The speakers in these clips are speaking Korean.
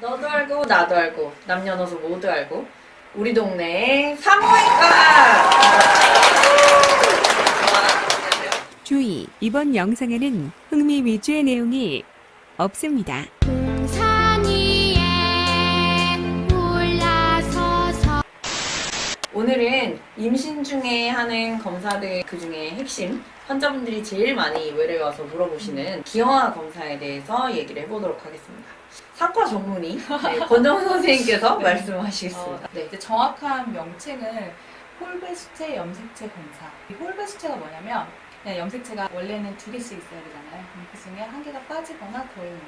너도 알고 나도 알고 남녀노소 모두 알고 우리 동네의 산부인과. 주의, 이번 영상에는 흥미 위주의 내용이 없습니다. 산 위에 올라서서 오늘은 임신 중에 하는 검사들 그 중에 핵심 환자분들이 제일 많이 의뢰 와서 물어보시는 기형아 검사에 대해서 얘기를 해보도록 하겠습니다. 상과 전문의 권정훈 선생님께서 말씀하시겠습니다. 네, 이제 정확한 명칭은 홀배수체 염색체 검사. 이 홀배수체가 뭐냐면 그냥 염색체가 원래는 2개씩 있어야 되잖아요. 그 중에 1개가 빠지거나 더 있는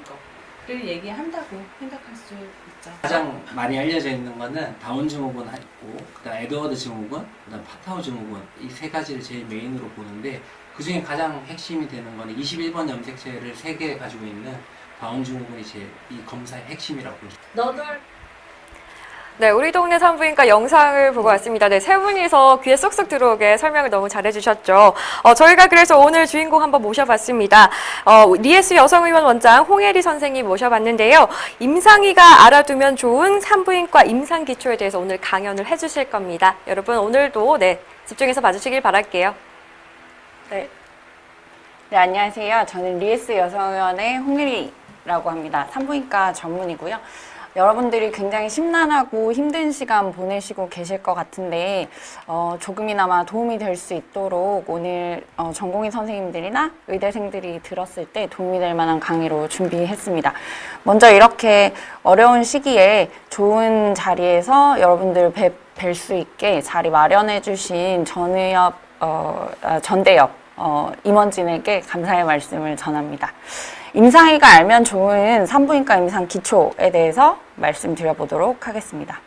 거를 얘기한다고 생각할 수 있죠. 가장 많이 알려져 있는 거는 다운 증후군 있고, 그다음 에드워드 증후군, 그다음 파타우 증후군 이 세 가지를 제일 메인으로 보는데 그 중에 가장 핵심이 되는 거는 21번 염색체를 3개 가지고 있는 다운 증후군이 제일 이 검사의 핵심이라고 보죠. 너도 네, 우리 동네 산부인과 영상을 보고 왔습니다. 네, 세 분이서 귀에 쏙쏙 들어오게 설명을 너무 잘해주셨죠. 저희가 그래서 오늘 주인공 한번 모셔봤습니다. 리에스 여성의원 원장 홍혜리 선생님 모셔봤는데요. 임상의가 알아두면 좋은 산부인과 임상기초에 대해서 오늘 강연을 해주실 겁니다. 여러분 오늘도 집중해서 봐주시길 바랄게요. 네, 안녕하세요. 저는 리에스 여성의원의 홍혜리라고 합니다. 산부인과 전문이고요. 여러분들이 굉장히 심란하고 힘든 시간 보내시고 계실 것 같은데 조금이나마 도움이 될 수 있도록 오늘 전공의 선생님들이나 의대생들이 들었을 때 도움이 될 만한 강의로 준비했습니다. 먼저 이렇게 어려운 시기에 좋은 자리에서 여러분들 뵐 수 있게 자리 마련해 주신 전대엽 임원진에게 감사의 말씀을 전합니다. 임상의가 알면 좋은 산부인과 임상 기초에 대해서 말씀드려보도록 하겠습니다.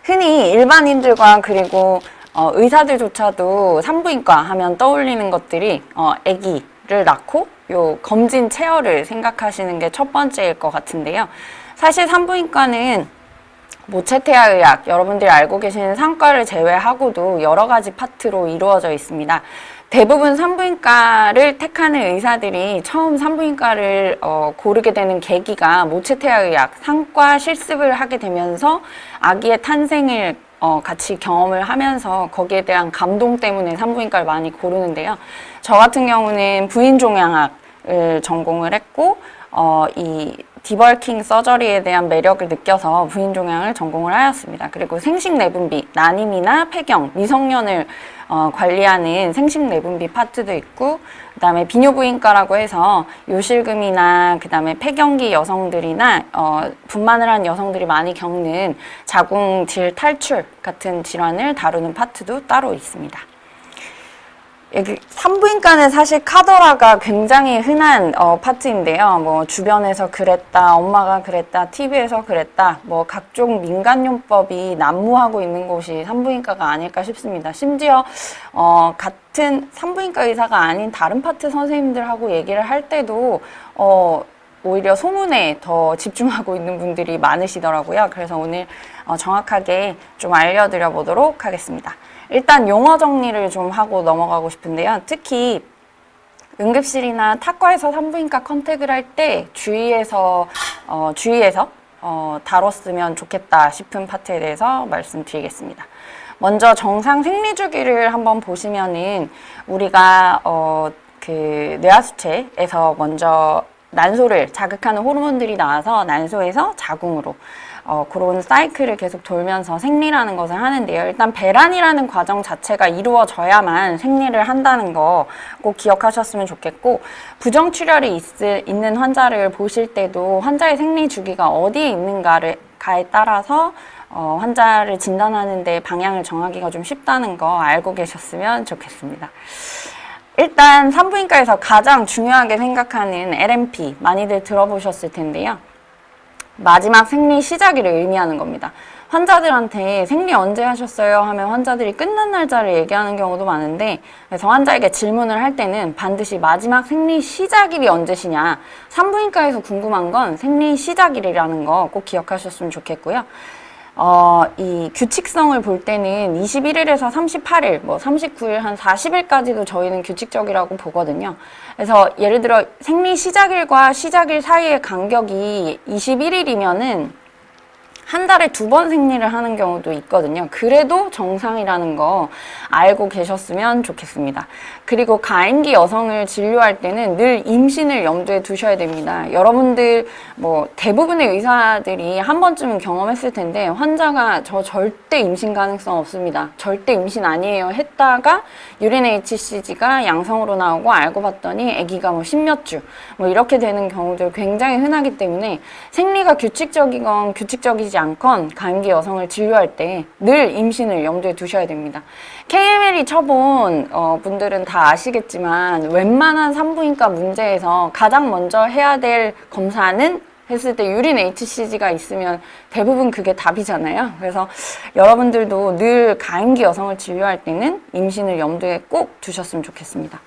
흔히 일반인들과 그리고 의사들조차도 산부인과 하면 떠올리는 것들이 아기를 낳고 요 검진 체열을 생각하시는 게 첫 번째일 것 같은데요. 사실 산부인과는 모체태아의학, 여러분들이 알고 계시는 산과를 제외하고도 여러 가지 파트로 이루어져 있습니다. 대부분 산부인과를 택하는 의사들이 처음 산부인과를 고르게 되는 계기가 모체태아의학, 산과 실습을 하게 되면서 아기의 탄생을 같이 경험을 하면서 거기에 대한 감동 때문에 산부인과를 많이 고르는데요. 저 같은 경우는 부인종양학을 전공을 했고 이 디벌킹 서저리에 대한 매력을 느껴서 부인종양을 전공을 하였습니다. 그리고 생식내분비, 난임이나 폐경, 미성년을 관리하는 생식내분비 파트도 있고, 그 다음에 비뇨부인과라고 해서 요실금이나 그 다음에 폐경기 여성들이나 분만을 한 여성들이 많이 겪는 자궁질 탈출 같은 질환을 다루는 파트도 따로 있습니다. 산부인과는 사실 카더라가 굉장히 흔한 파트인데요. 뭐 주변에서 그랬다, 엄마가 그랬다, TV에서 그랬다, 뭐 각종 민간요법이 난무하고 있는 곳이 산부인과가 아닐까 싶습니다. 심지어 같은 산부인과 의사가 아닌 다른 파트 선생님들하고 얘기를 할 때도 오히려 소문에 더 집중하고 있는 분들이 많으시더라고요. 그래서 오늘 정확하게 좀 알려드려 보도록 하겠습니다. 일단 용어 정리를 좀 하고 넘어가고 싶은데요. 특히 응급실이나 타과에서 산부인과 컨택을 할 때 주의해서 다뤘으면 좋겠다 싶은 파트에 대해서 말씀드리겠습니다. 먼저 정상 생리주기를 한번 보시면은 우리가 그 뇌하수체에서 먼저 난소를 자극하는 호르몬들이 나와서 난소에서 자궁으로 그런 사이클을 계속 돌면서 생리라는 것을 하는데요. 일단 배란이라는 과정 자체가 이루어져야만 생리를 한다는 거 꼭 기억하셨으면 좋겠고, 부정출혈이 있는 환자를 보실 때도 환자의 생리 주기가 어디에 있는가에 따라서 환자를 진단하는 데 방향을 정하기가 좀 쉽다는 거 알고 계셨으면 좋겠습니다. 일단 산부인과에서 가장 중요하게 생각하는 LMP 많이들 들어보셨을 텐데요. 마지막 생리 시작일을 의미하는 겁니다. 환자들한테 생리 언제 하셨어요? 하면 환자들이 끝난 날짜를 얘기하는 경우도 많은데, 그래서 환자에게 질문을 할 때는 반드시 마지막 생리 시작일이 언제시냐, 산부인과에서 궁금한 건 생리 시작일이라는 거 꼭 기억하셨으면 좋겠고요. 이 규칙성을 볼 때는 21일에서 38일, 뭐 39일, 한 40일까지도 저희는 규칙적이라고 보거든요. 그래서 예를 들어 생리 시작일과 시작일 사이의 간격이 21일이면은 한 달에 2번 생리를 하는 경우도 있거든요. 그래도 정상이라는 거 알고 계셨으면 좋겠습니다. 그리고 가임기 여성을 진료할 때는 늘 임신을 염두에 두셔야 됩니다. 여러분들 뭐 대부분의 의사들이 한 번쯤은 경험했을 텐데 환자가 저 절대 임신 가능성 없습니다. 절대 임신 아니에요 했다가 유린 HCG가 양성으로 나오고 알고 봤더니 아기가 뭐 10몇 주 뭐 이렇게 되는 경우들 굉장히 흔하기 때문에 생리가 규칙적이건 규칙적이지 않건 가임기 여성을 진료할 때 늘 임신을 염두에 두셔야 됩니다. KML이 쳐본 분들은 다 아시겠지만 웬만한 산부인과 문제에서 가장 먼저 해야 될 검사는 했을 때 유린 HCG가 있으면 대부분 그게 답이잖아요. 그래서 여러분들도 늘 가임기 여성을 진료할 때는 임신을 염두에 꼭 두셨으면 좋겠습니다.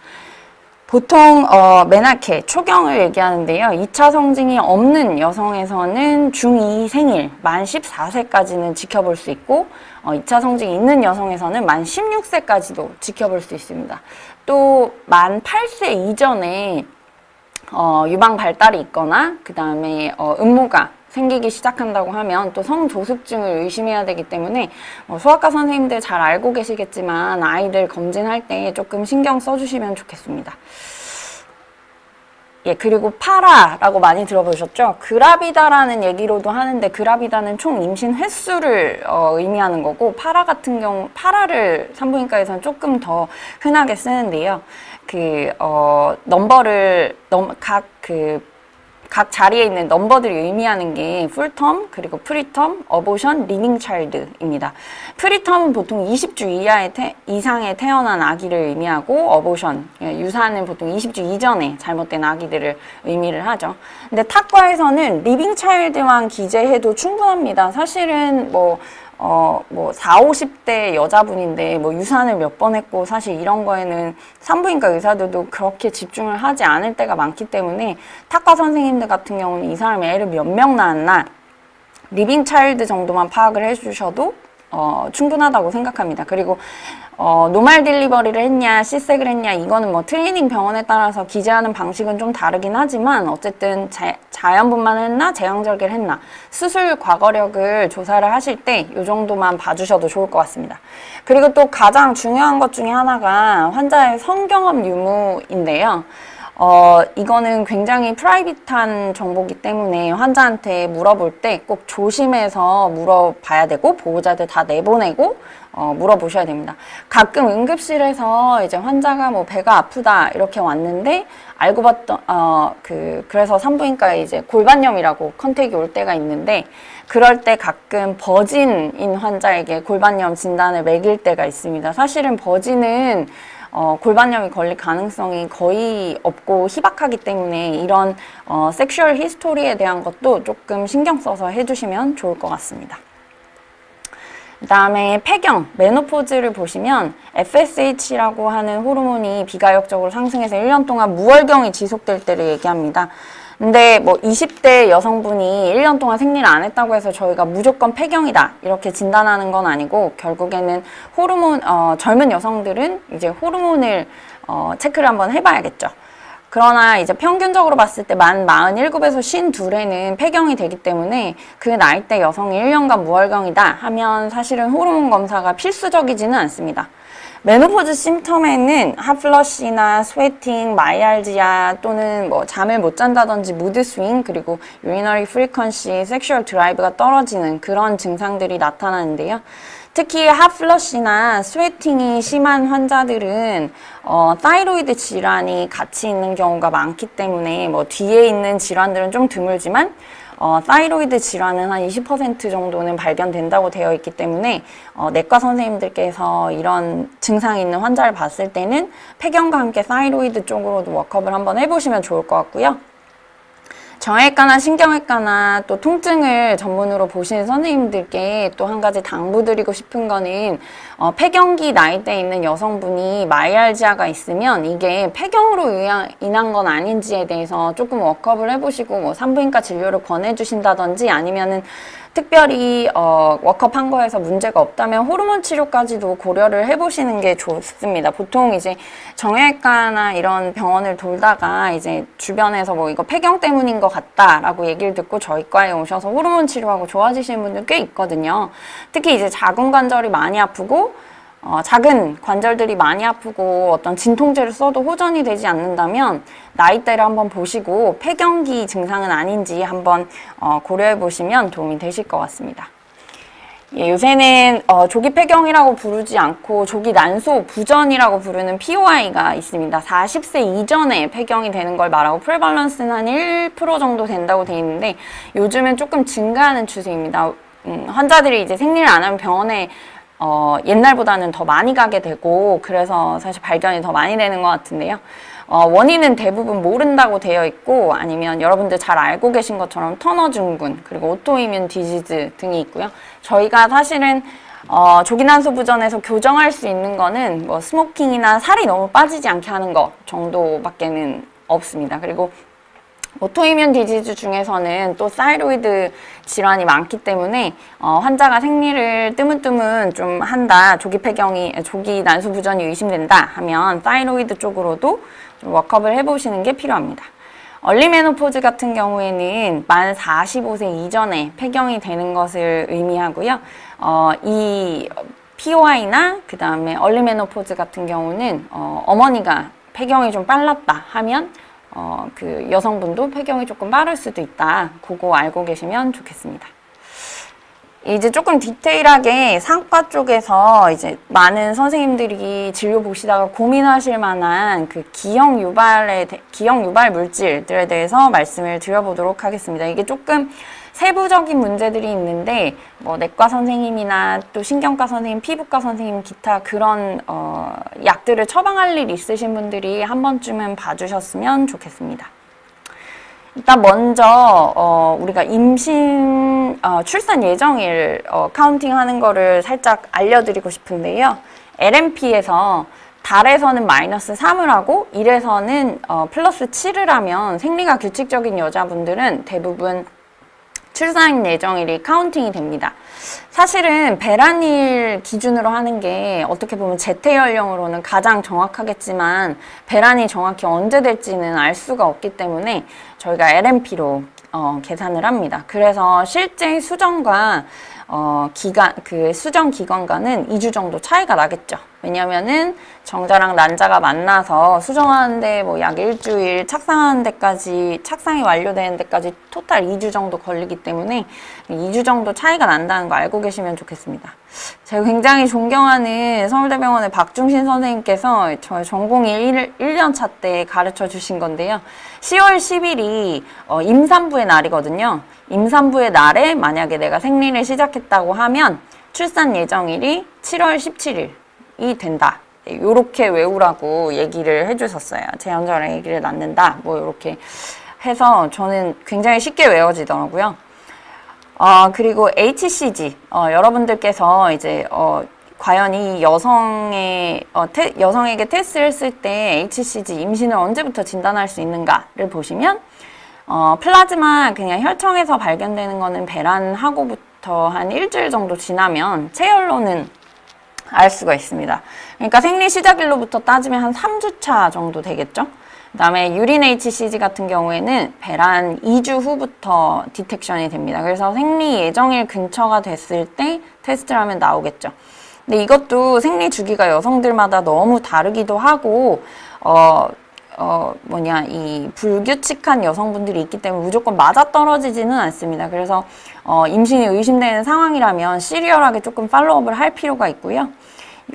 보통 메나케, 초경을 얘기하는데요. 2차 성징이 없는 여성에서는 중2 생일, 만 14세까지는 지켜볼 수 있고 2차 성징이 있는 여성에서는 만 16세까지도 지켜볼 수 있습니다. 또 만 8세 이전에 유방 발달이 있거나 그 다음에 음모가 생기기 시작한다고 하면 또 성조숙증을 의심해야 되기 때문에 소아과 선생님들 잘 알고 계시겠지만 아이들 검진할 때 조금 신경 써주시면 좋겠습니다. 예, 그리고 파라라고 많이 들어보셨죠? 그라비다라는 얘기로도 하는데 그라비다는 총 임신 횟수를 의미하는 거고 파라 같은 경우 파라를 산부인과에서는 조금 더 흔하게 쓰는데요. 각 자리에 있는 넘버들이 의미하는 게 풀텀, 그리고 프리텀, 어보션, 리빙 차일드입니다. 프리텀은 보통 20주 이상에 태어난 아기를 의미하고 어보션, 유산은 보통 20주 이전에 잘못된 아기들을 의미를 하죠. 근데 탁과에서는 리빙 차일드만 기재해도 충분합니다. 사실은 4, 50대 여자분인데 유산을 몇 번 했고 사실 이런 거에는 산부인과 의사들도 그렇게 집중을 하지 않을 때가 많기 때문에 탁과 선생님들 같은 경우는 이 사람이 애를 몇 명 낳았나 리빙 차일드 정도만 파악을 해주셔도 충분하다고 생각합니다. 그리고 노말 딜리버리를 했냐 C섹을 했냐 이거는 트레이닝 병원에 따라서 기재하는 방식은 좀 다르긴 하지만 어쨌든 자연분만을 했나 제왕절개를 했나 수술 과거력을 조사를 하실 때 이 정도만 봐주셔도 좋을 것 같습니다. 그리고 또 가장 중요한 것 중에 하나가 환자의 성경험 유무인데요. 이거는 굉장히 프라이빗한 정보이기 때문에 환자한테 물어볼 때 꼭 조심해서 물어봐야 되고 보호자들 다 내보내고 물어보셔야 됩니다. 가끔 응급실에서 이제 환자가 배가 아프다 이렇게 왔는데 알고 봤던 그래서 산부인과에 이제 골반염이라고 컨택이 올 때가 있는데 그럴 때 가끔 버진인 환자에게 골반염 진단을 매길 때가 있습니다. 사실은 버진은 골반염이 걸릴 가능성이 거의 없고 희박하기 때문에 이런 섹슈얼 히스토리에 대한 것도 조금 신경 써서 해주시면 좋을 것 같습니다. 그 다음에 폐경, 메노포즈를 보시면 FSH라고 하는 호르몬이 비가역적으로 상승해서 1년 동안 무월경이 지속될 때를 얘기합니다. 근데 20대 여성분이 1년 동안 생리를 안 했다고 해서 저희가 무조건 폐경이다 이렇게 진단하는 건 아니고 결국에는 호르몬 젊은 여성들은 이제 호르몬을 체크를 한번 해봐야겠죠. 그러나 이제 평균적으로 봤을 때 만 47에서 52에는 폐경이 되기 때문에 그 나이대 여성이 1년간 무월경이다 하면 사실은 호르몬 검사가 필수적이지는 않습니다. 메노포즈 심텀에는 핫플러시나 스웨팅, 마이알지아 또는 잠을 못 잔다든지 무드 스윙 그리고 유리너리 프리퀀시, 섹슈얼 드라이브가 떨어지는 그런 증상들이 나타나는데요. 특히 핫플러시나 스웨팅이 심한 환자들은 타이로이드 질환이 같이 있는 경우가 많기 때문에 뒤에 있는 질환들은 좀 드물지만 타이로이드 질환은 한 20% 정도는 발견된다고 되어 있기 때문에 내과 선생님들께서 이런 증상이 있는 환자를 봤을 때는 폐경과 함께 타이로이드 쪽으로도 워크업을 한번 해보시면 좋을 것 같고요. 정형외과나 신경외과나 또 통증을 전문으로 보시는 선생님들께 또 한 가지 당부드리고 싶은 거는 폐경기 나이대에 있는 여성분이 마이알지아가 있으면 이게 폐경으로 인한 건 아닌지에 대해서 조금 워크업을 해보시고 산부인과 진료를 권해주신다든지 아니면은 특별히 워크업 한 거에서 문제가 없다면 호르몬 치료까지도 고려를 해보시는 게 좋습니다. 보통 이제 정형외과나 이런 병원을 돌다가 이제 주변에서 뭐 이거 폐경 때문인 것 같다라고 얘기를 듣고 저희 과에 오셔서 호르몬 치료하고 좋아지시는 분들 꽤 있거든요. 특히 이제 자궁 관절이 많이 아프고 작은 관절들이 많이 아프고 어떤 진통제를 써도 호전이 되지 않는다면 나이대를 한번 보시고 폐경기 증상은 아닌지 한번 고려해 보시면 도움이 되실 것 같습니다. 예, 요새는 조기 폐경이라고 부르지 않고 조기 난소 부전이라고 부르는 POI가 있습니다. 40세 이전에 폐경이 되는 걸 말하고 프레발런스는 한 1% 정도 된다고 돼 있는데 요즘은 조금 증가하는 추세입니다. 환자들이 이제 생리를 안 하면 병원에 옛날보다는 더 많이 가게 되고 그래서 사실 발견이 더 많이 되는 것 같은데요. 원인은 대부분 모른다고 되어 있고 아니면 여러분들 잘 알고 계신 것처럼 터너 증후군 그리고 오토이뮨 디지즈 등이 있고요. 저희가 사실은 조기난소 부전에서 교정할 수 있는 거는 뭐 스모킹이나 살이 너무 빠지지 않게 하는 것 정도밖에는 없습니다. 그리고 오토이뮨 디지즈 중에서는 또 사이로이드 질환이 많기 때문에 환자가 생리를 뜨문뜨문 좀 한다, 조기 난소 부전이 의심된다 하면 사이로이드 쪽으로도 좀 워크업을 해보시는 게 필요합니다. 얼리메노포즈 같은 경우에는 만 45세 이전에 폐경이 되는 것을 의미하고요. 이 POI나 그 다음에 얼리메노포즈 같은 경우는 어머니가 폐경이 좀 빨랐다 하면 그 여성분도 폐경이 조금 빠를 수도 있다. 그거 알고 계시면 좋겠습니다. 이제 조금 디테일하게 상과 쪽에서 이제 많은 선생님들이 진료 보시다가 고민하실 만한 그 기형 유발 물질들에 대해서 말씀을 드려보도록 하겠습니다. 이게 조금 세부적인 문제들이 있는데 뭐 내과 선생님이나 또 신경과 선생님, 피부과 선생님, 기타 그런 약들을 처방할 일 있으신 분들이 한 번쯤은 봐주셨으면 좋겠습니다. 일단 먼저 우리가 출산 예정일 카운팅하는 거를 살짝 알려드리고 싶은데요. LMP에서 달에서는 마이너스 3을 하고 일에서는 플러스 7을 하면 생리가 규칙적인 여자분들은 대부분 출산 예정일이 카운팅이 됩니다. 사실은 배란일 기준으로 하는 게 어떻게 보면 재태 연령으로는 가장 정확하겠지만 배란이 정확히 언제 될지는 알 수가 없기 때문에 저희가 LMP로 계산을 합니다. 그래서 실제 수정과 수정 기간과는 2주 정도 차이가 나겠죠. 왜냐면은 정자랑 난자가 만나서 수정하는데 뭐 약 일주일, 착상이 완료되는 데까지 토탈 2주 정도 걸리기 때문에 2주 정도 차이가 난다는 거 알고 계시면 좋겠습니다. 제가 굉장히 존경하는 서울대병원의 박중신 선생님께서 저희 전공의 1년차 때 가르쳐 주신 건데요. 10월 10일이 임산부의 날이거든요. 임산부의 날에 만약에 내가 생리를 시작했다고 하면 출산 예정일이 7월 17일이 된다. 요렇게 외우라고 얘기를 해주셨어요. 제한절에 아기를 낳는다. 뭐 요렇게 해서 저는 굉장히 쉽게 외워지더라고요. 그리고 HCG 여러분들께서 이제 과연 이 여성에게 테스트를 했을 때 HCG 임신을 언제부터 진단할 수 있는가를 보시면 플라즈마 그냥 혈청에서 발견되는 거는 배란하고부터 한 일주일 정도 지나면 체열로는 알 수가 있습니다. 그러니까 생리 시작일로부터 따지면 한 3주차 정도 되겠죠? 그 다음에 유린 HCG 같은 경우에는 배란 2주 후부터 디텍션이 됩니다. 그래서 생리 예정일 근처가 됐을 때 테스트를 하면 나오겠죠. 근데 이것도 생리 주기가 여성들마다 너무 다르기도 하고 이 불규칙한 여성분들이 있기 때문에 무조건 맞아떨어지지는 않습니다. 그래서 임신이 의심되는 상황이라면 시리얼하게 조금 팔로우업을 할 필요가 있고요.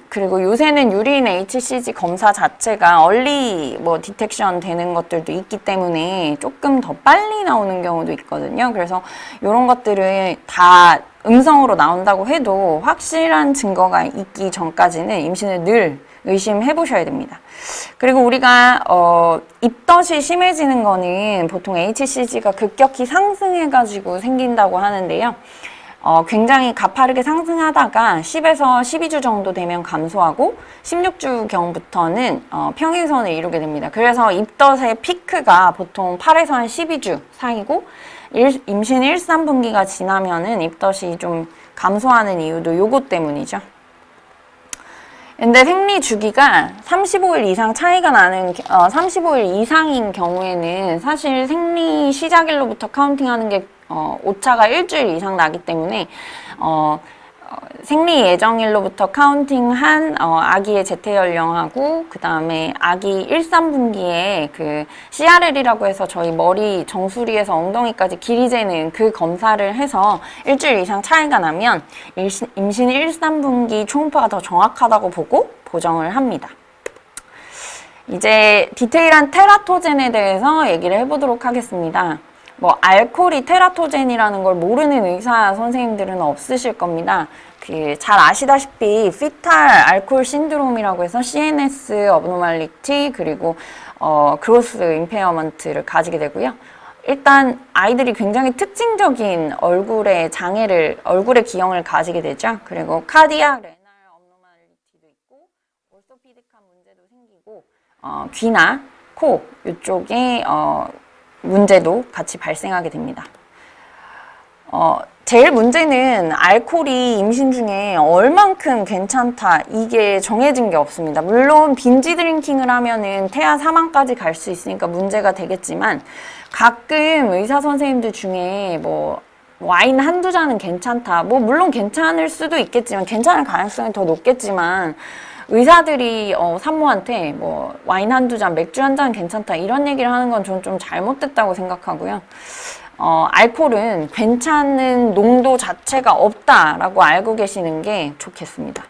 그리고 요새는 유린 HCG 검사 자체가 얼리 디텍션 되는 것들도 있기 때문에 조금 더 빨리 나오는 경우도 있거든요. 그래서 이런 것들을 다 음성으로 나온다고 해도 확실한 증거가 있기 전까지는 임신을 늘 의심해 보셔야 됩니다. 그리고 우리가 입덧이 심해지는 거는 보통 HCG가 급격히 상승해 가지고 생긴다고 하는데요. 굉장히 가파르게 상승하다가 10에서 12주 정도 되면 감소하고 16주경부터는 평행선을 이루게 됩니다. 그래서 입덧의 피크가 보통 8에서 한 12주 사이고 임신 1, 3분기가 지나면은 입덧이 좀 감소하는 이유도 요것 때문이죠. 근데 생리 주기가 35일 이상 차이가 나는 35일 이상인 경우에는 사실 생리 시작일로부터 카운팅하는 게 오차가 일주일 이상 나기 때문에 생리 예정일로부터 카운팅한 아기의 재태 연령하고 그 다음에 아기 1, 3분기에 그 CRL이라고 해서 저희 머리 정수리에서 엉덩이까지 길이 재는 그 검사를 해서 일주일 이상 차이가 나면 임신 1, 3분기 초음파가 더 정확하다고 보고 보정을 합니다. 이제 디테일한 테라토젠에 대해서 얘기를 해보도록 하겠습니다. 뭐 알코올이 테라토젠이라는 걸 모르는 의사 선생님들은 없으실 겁니다. 잘 아시다시피 피탈 알코올 신드롬이라고 해서 CNS 어브노말리티 그리고 그로스 임페어먼트를 가지게 되고요. 일단 아이들이 굉장히 특징적인 얼굴의 기형을 가지게 되죠. 그리고 카디악 레날 업노말리티도 있고 오르토피딕한 문제도 생기고 귀나 코 이쪽에 문제도 같이 발생하게 됩니다. 제일 문제는 알코올이 임신 중에 얼만큼 괜찮다 이게 정해진 게 없습니다. 물론 빈지 드링킹을 하면은 태아 사망까지 갈 수 있으니까 문제가 되겠지만 가끔 의사 선생님들 중에 뭐 와인 한두 잔은 괜찮다. 뭐 물론 괜찮을 수도 있겠지만 괜찮을 가능성이 더 높겠지만 의사들이 산모한테 뭐 와인 한두 잔, 맥주 한 잔 괜찮다 이런 얘기를 하는 건 저는 좀 잘못됐다고 생각하고요. 알코올은 괜찮은 농도 자체가 없다라고 알고 계시는 게 좋겠습니다.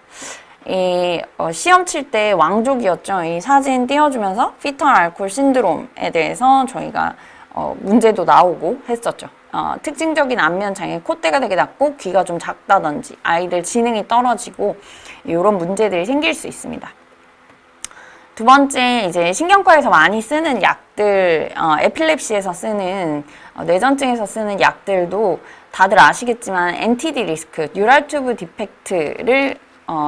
시험 칠 때 왕족이었죠. 이 사진 띄워주면서 피털 알코올 신드롬에 대해서 저희가 문제도 나오고 했었죠. 특징적인 안면 장애, 콧대가 되게 낮고 귀가 좀 작다든지 아이들 지능이 떨어지고 이런 문제들이 생길 수 있습니다. 두 번째, 이제 신경과에서 많이 쓰는 약들, 에필랩시에서 쓰는, 뇌전증에서 쓰는 약들도 다들 아시겠지만 NTD 리스크, 뉴럴 튜브 디펙트를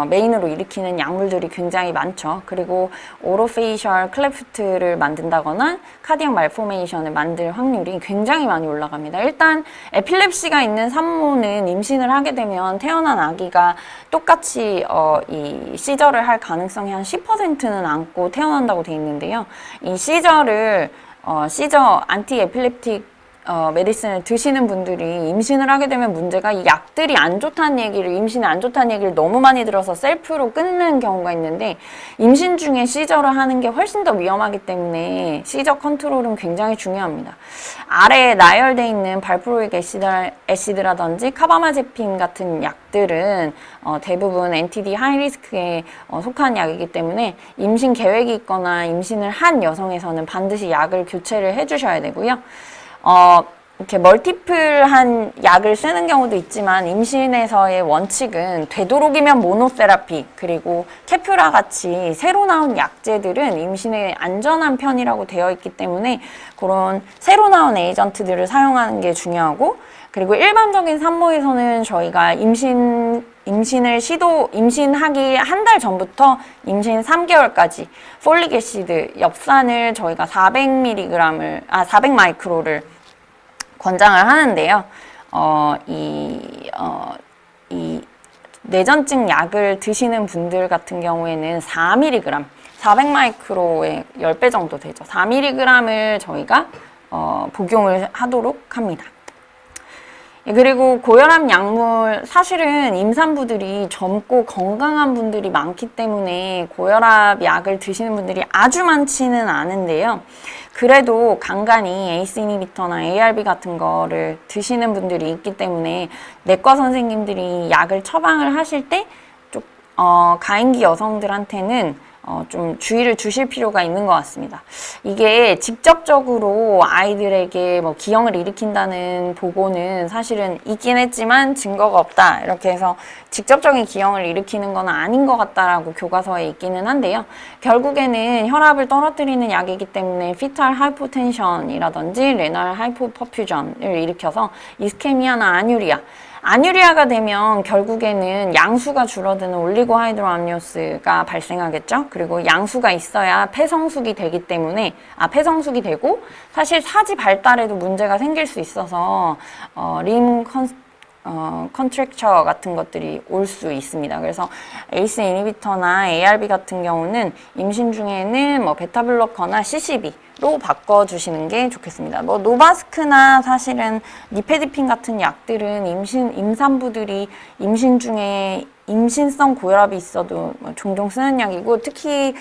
메인으로 일으키는 약물들이 굉장히 많죠. 그리고 오로페이셜 클레프트를 만든다거나 카디악 말포메이션을 만들 확률이 굉장히 많이 올라갑니다. 일단 에필랩시가 있는 산모는 임신을 하게 되면 태어난 아기가 똑같이 이 시저를 할 가능성이 한 10%는 안고 태어난다고 돼 있는데요. 이 시저 안티 에필lep틱 메디슨을 드시는 분들이 임신을 하게 되면 문제가 이 약들이 안 좋다는 얘기를, 임신에 안 좋다는 얘기를 너무 많이 들어서 셀프로 끊는 경우가 있는데 임신 중에 시저를 하는 게 훨씬 더 위험하기 때문에 시저 컨트롤은 굉장히 중요합니다. 아래에 나열되어 있는 발프로익 애시드라든지 카바마제핀 같은 약들은 대부분 NTD 하이리스크에 속한 약이기 때문에 임신 계획이 있거나 임신을 한 여성에서는 반드시 약을 교체를 해주셔야 되고요. 이렇게 멀티플한 약을 쓰는 경우도 있지만 임신에서의 원칙은 되도록이면 모노세라피 그리고 케퓨라 같이 새로 나온 약제들은 임신에 안전한 편이라고 되어 있기 때문에 그런 새로 나온 에이전트들을 사용하는 게 중요하고 그리고 일반적인 산모에서는 저희가 임신하기 한 달 전부터 임신 3개월까지 폴릭 애시드 엽산을 저희가 400 마이크로를 권장을 하는데요. 이 뇌전증 약을 드시는 분들 같은 경우에는 4mg, 400 마이크로의 10배 정도 되죠. 4mg을 저희가 복용을 하도록 합니다. 그리고 고혈압 약물, 사실은 임산부들이 젊고 건강한 분들이 많기 때문에 고혈압 약을 드시는 분들이 아주 많지는 않은데요. 그래도 간간히 ACE 이니비터나 ARB 같은 거를 드시는 분들이 있기 때문에 내과 선생님들이 약을 처방을 하실 때 가임기 여성들한테는 좀 주의를 주실 필요가 있는 것 같습니다. 이게 직접적으로 아이들에게 뭐 기형을 일으킨다는 보고는 사실은 있긴 했지만 증거가 없다. 이렇게 해서 직접적인 기형을 일으키는 건 아닌 것 같다라고 교과서에 있기는 한데요. 결국에는 혈압을 떨어뜨리는 약이기 때문에 피탈 하이포텐션이라든지 레날 하이포퍼퓨전을 일으켜서 이스케미아나 아뉴리아가 되면 결국에는 양수가 줄어드는 올리고하이드로암니오스가 발생하겠죠. 그리고 양수가 있어야 폐성숙이 되기 때문에 폐성숙이 되고 사실 사지 발달에도 문제가 생길 수 있어서 컨트랙처 같은 것들이 올 수 있습니다. 그래서 ACE 이니비터나 ARB 같은 경우는 임신 중에는 뭐 베타블로커나 CCB로 바꿔주시는 게 좋겠습니다. 뭐 노바스크나 사실은 니페디핀 같은 약들은 임산부들이 임신 중에 임신성 고혈압이 있어도 뭐 종종 쓰는 약이고, 특히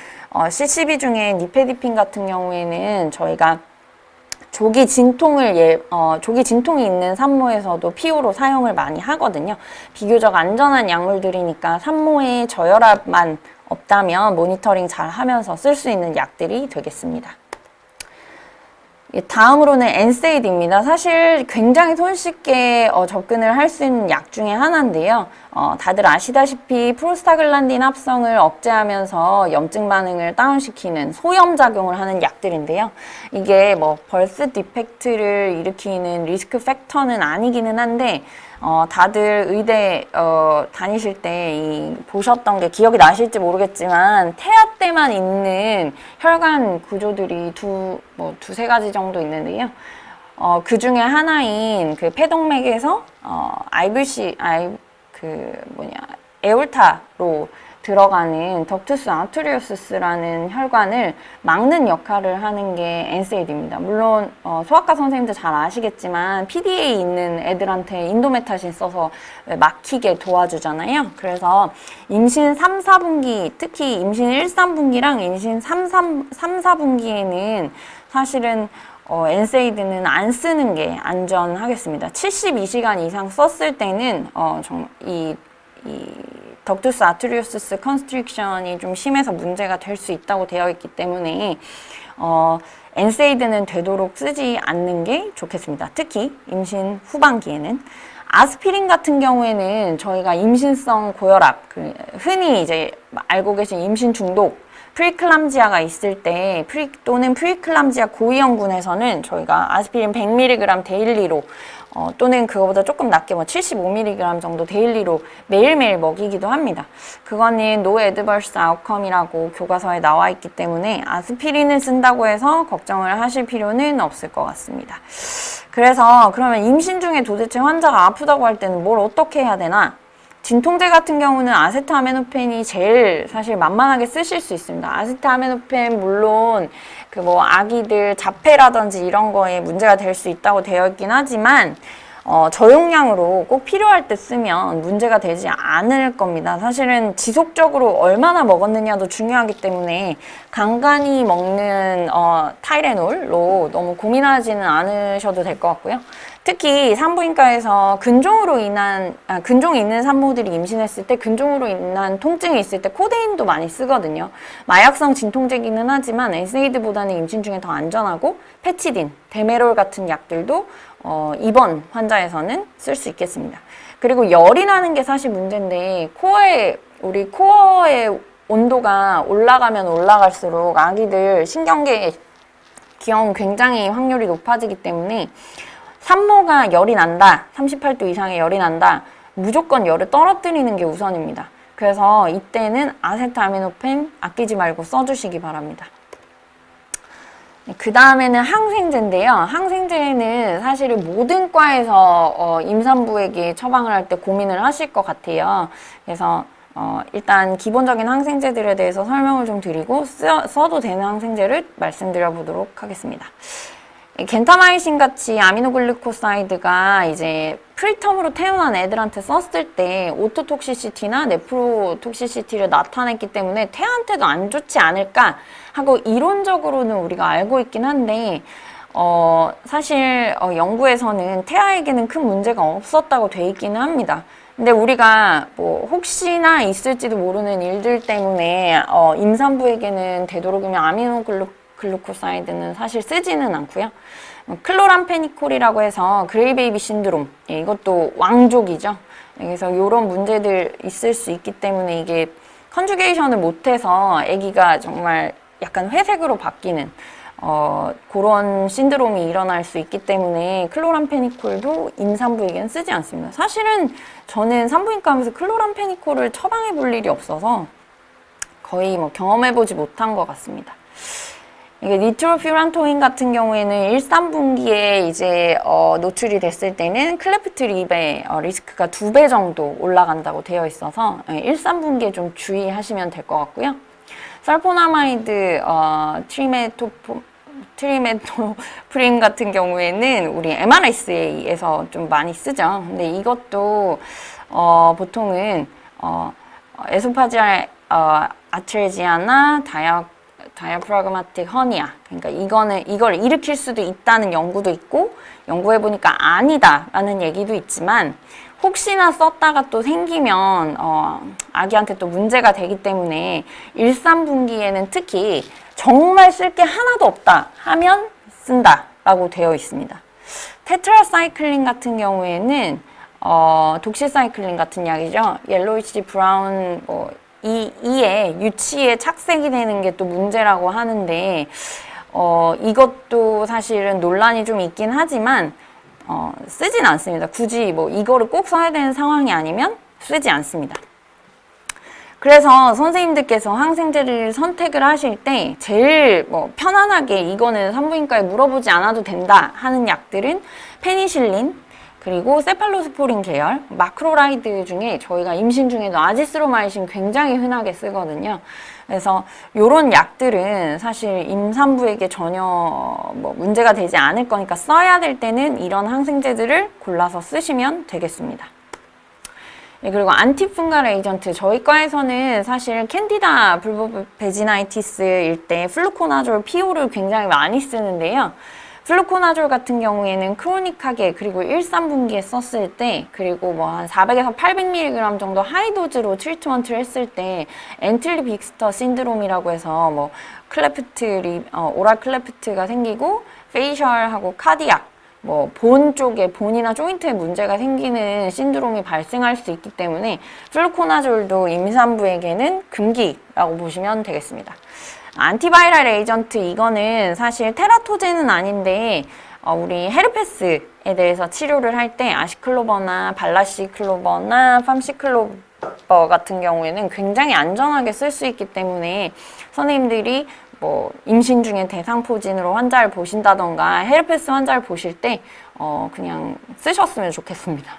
CCB 중에 니페디핀 같은 경우에는 저희가 조기 진통이 있는 산모에서도 피오로 사용을 많이 하거든요. 비교적 안전한 약물들이니까 산모의 저혈압만 없다면 모니터링 잘 하면서 쓸 수 있는 약들이 되겠습니다. 다음으로는 NSAID입니다. 사실 굉장히 손쉽게 접근을 할 수 있는 약 중에 하나인데요. 다들 아시다시피 프로스타글란딘 합성을 억제하면서 염증 반응을 다운시키는 소염작용을 하는 약들인데요. 이게 뭐 벌스 디펙트를 일으키는 리스크 팩터는 아니기는 한데, 다들 의대 다니실 때 보셨던 게 기억이 나실지 모르겠지만, 태아 때만 있는 혈관 구조들이 두세 가지 정도 있는데요. 그 중에 하나인 그 폐동맥에서 에올타로 들어가는 덕투스 아투리오스라는 혈관을 막는 역할을 하는 게 NSAID입니다. 물론 소아과 선생님들 잘 아시겠지만 PDA 있는 애들한테 인도메타신 써서 막히게 도와주잖아요. 그래서 임신 3, 4분기, 특히 임신 1, 3분기랑 임신 3, 4분기에는 사실은 NSAID는 안 쓰는 게 안전하겠습니다. 72시간 이상 썼을 때는 정말 이 덕투스 아투리오스 컨스트릭션이 좀 심해서 문제가 될 수 있다고 되어 있기 때문에 NSAID는 되도록 쓰지 않는 게 좋겠습니다. 특히 임신 후반기에는. 아스피린 같은 경우에는 저희가 임신성 고혈압, 흔히 이제 알고 계신 임신 중독, 프리클람지아가 있을 때 또는 프리클람지아 고위험군에서는 저희가 아스피린 100mg 데일리로 또는 그거보다 조금 낮게 75mg 정도 데일리로 매일매일 먹이기도 합니다. 그거는 No Adverse Outcome이라고 교과서에 나와 있기 때문에 아스피린을 쓴다고 해서 걱정을 하실 필요는 없을 것 같습니다. 그래서 그러면 임신 중에 도대체 환자가 아프다고 할 때는 뭘 어떻게 해야 되나? 진통제 같은 경우는 아세트아메노펜이 제일 사실 만만하게 쓰실 수 있습니다. 아세트아메노펜 물론 아기들 자폐라든지 이런 거에 문제가 될 수 있다고 되어 있긴 하지만 저용량으로 꼭 필요할 때 쓰면 문제가 되지 않을 겁니다. 사실은 지속적으로 얼마나 먹었느냐도 중요하기 때문에 간간히 먹는 타이레놀로 너무 고민하지는 않으셔도 될 것 같고요. 특히 산부인과에서 근종이 있는 산모들이 임신했을 때 근종으로 인한 통증이 있을 때 코데인도 많이 쓰거든요. 마약성 진통제기는 하지만 NSAID보다는 임신 중에 더 안전하고 페치딘, 데메롤 같은 약들도 입원 환자에서는 쓸 수 있겠습니다. 그리고 열이 나는 게 사실 문제인데 우리 코어의 온도가 올라가면 올라갈수록 아기들 신경계 기형 굉장히 확률이 높아지기 때문에 산모가 열이 난다, 38도 이상의 열이 난다, 무조건 열을 떨어뜨리는 게 우선입니다. 그래서 이때는 아세트아미노펜 아끼지 말고 써주시기 바랍니다. 그 다음에는 항생제인데요. 항생제는 사실 모든 과에서 임산부에게 처방을 할 때 고민을 하실 것 같아요. 그래서 일단 기본적인 항생제들에 대해서 설명을 좀 드리고 써도 되는 항생제를 말씀드려 보도록 하겠습니다. 겐타마이신 같이 아미노글루코사이드가 이제 프리텀으로 태어난 애들한테 썼을 때 오토톡시시티나 네프로톡시시티를 나타냈기 때문에 태아한테도 안 좋지 않을까 하고 이론적으로는 우리가 알고 있긴 한데 사실 연구에서는 태아에게는 큰 문제가 없었다고 돼 있기는 합니다. 근데 우리가 혹시나 있을지도 모르는 일들 때문에 임산부에게는 되도록이면 아미노글루코사이드는 사실 쓰지는 않고요. 클로람페니콜이라고 해서 그레이베이비 신드롬, 이것도 왕족이죠. 그래서 이런 문제들 있을 수 있기 때문에 이게 컨주게이션을 못해서 아기가 정말 약간 회색으로 바뀌는 그런 신드롬이 일어날 수 있기 때문에 클로람페니콜도 임산부에게는 쓰지 않습니다. 사실은 저는 산부인과 하면서 클로람페니콜을 처방해 볼 일이 없어서 거의 뭐 경험해보지 못한 것 같습니다. 이게 니트로퓨란토인 같은 경우에는 1, 3분기에 이제 노출이 됐을 때는 클레프트 립의 리스크가 2배 정도 올라간다고 되어 있어서 1, 3분기에 좀 주의하시면 될 것 같고요. 설포나마이드 트리메토프림 같은 경우에는 우리 MRSA에서 좀 많이 쓰죠. 근데 이것도 보통은 에소파지알 아트레지아나 다이아프라그마틱 허니아, 그러니까 이걸 일으킬 수도 있다는 연구도 있고, 연구해보니까 아니다라는 얘기도 있지만, 혹시나 썼다가 또 생기면 아기한테 또 문제가 되기 때문에 1, 3분기에는 특히 정말 쓸 게 하나도 없다 하면 쓴다라고 되어 있습니다. 테트라사이클린 같은 경우에는 독시사이클린 같은 약이죠. 옐로이시 브라운 이에 유치에 착색이 되는 게 또 문제라고 하는데 이것도 사실은 논란이 좀 있긴 하지만 쓰진 않습니다. 굳이 뭐 이거를 꼭 써야 되는 상황이 아니면 쓰지 않습니다. 그래서 선생님들께서 항생제를 선택을 하실 때 제일 편안하게 이거는 산부인과에 물어보지 않아도 된다 하는 약들은 페니실린, 그리고 세팔로스포린 계열, 마크로라이드 중에 저희가 임신 중에도 아지스로마이신 굉장히 흔하게 쓰거든요. 그래서 이런 약들은 사실 임산부에게 전혀 문제가 되지 않을 거니까 써야 될 때는 이런 항생제들을 골라서 쓰시면 되겠습니다. 네, 그리고 안티fungal 에이전트, 저희 과에서는 사실 캔디다 불보베지나이티스일 때 플루코나졸 PO를 굉장히 많이 쓰는데요. 플루코나졸 같은 경우에는 크로닉하게, 그리고 1, 3분기에 썼을 때, 그리고 한 400에서 800mg 정도 하이도즈로 트리트먼트를 했을 때 엔틀리 빅스터 신드롬이라고 해서 오랄 클레프트가 생기고 페이셜하고 카디악, 본 쪽에, 본이나 조인트에 문제가 생기는 신드롬이 발생할 수 있기 때문에 플루코나졸도 임산부에게는 금기라고 보시면 되겠습니다. 안티바이럴 에이전트, 이거는 사실 테라토제는 아닌데 우리 헤르페스에 대해서 치료를 할 때 아시클로버나 발라시클로버나 팜시클로버 같은 경우에는 굉장히 안전하게 쓸 수 있기 때문에 선생님들이 임신 중에 대상포진으로 환자를 보신다던가 헤르페스 환자를 보실 때 그냥 쓰셨으면 좋겠습니다.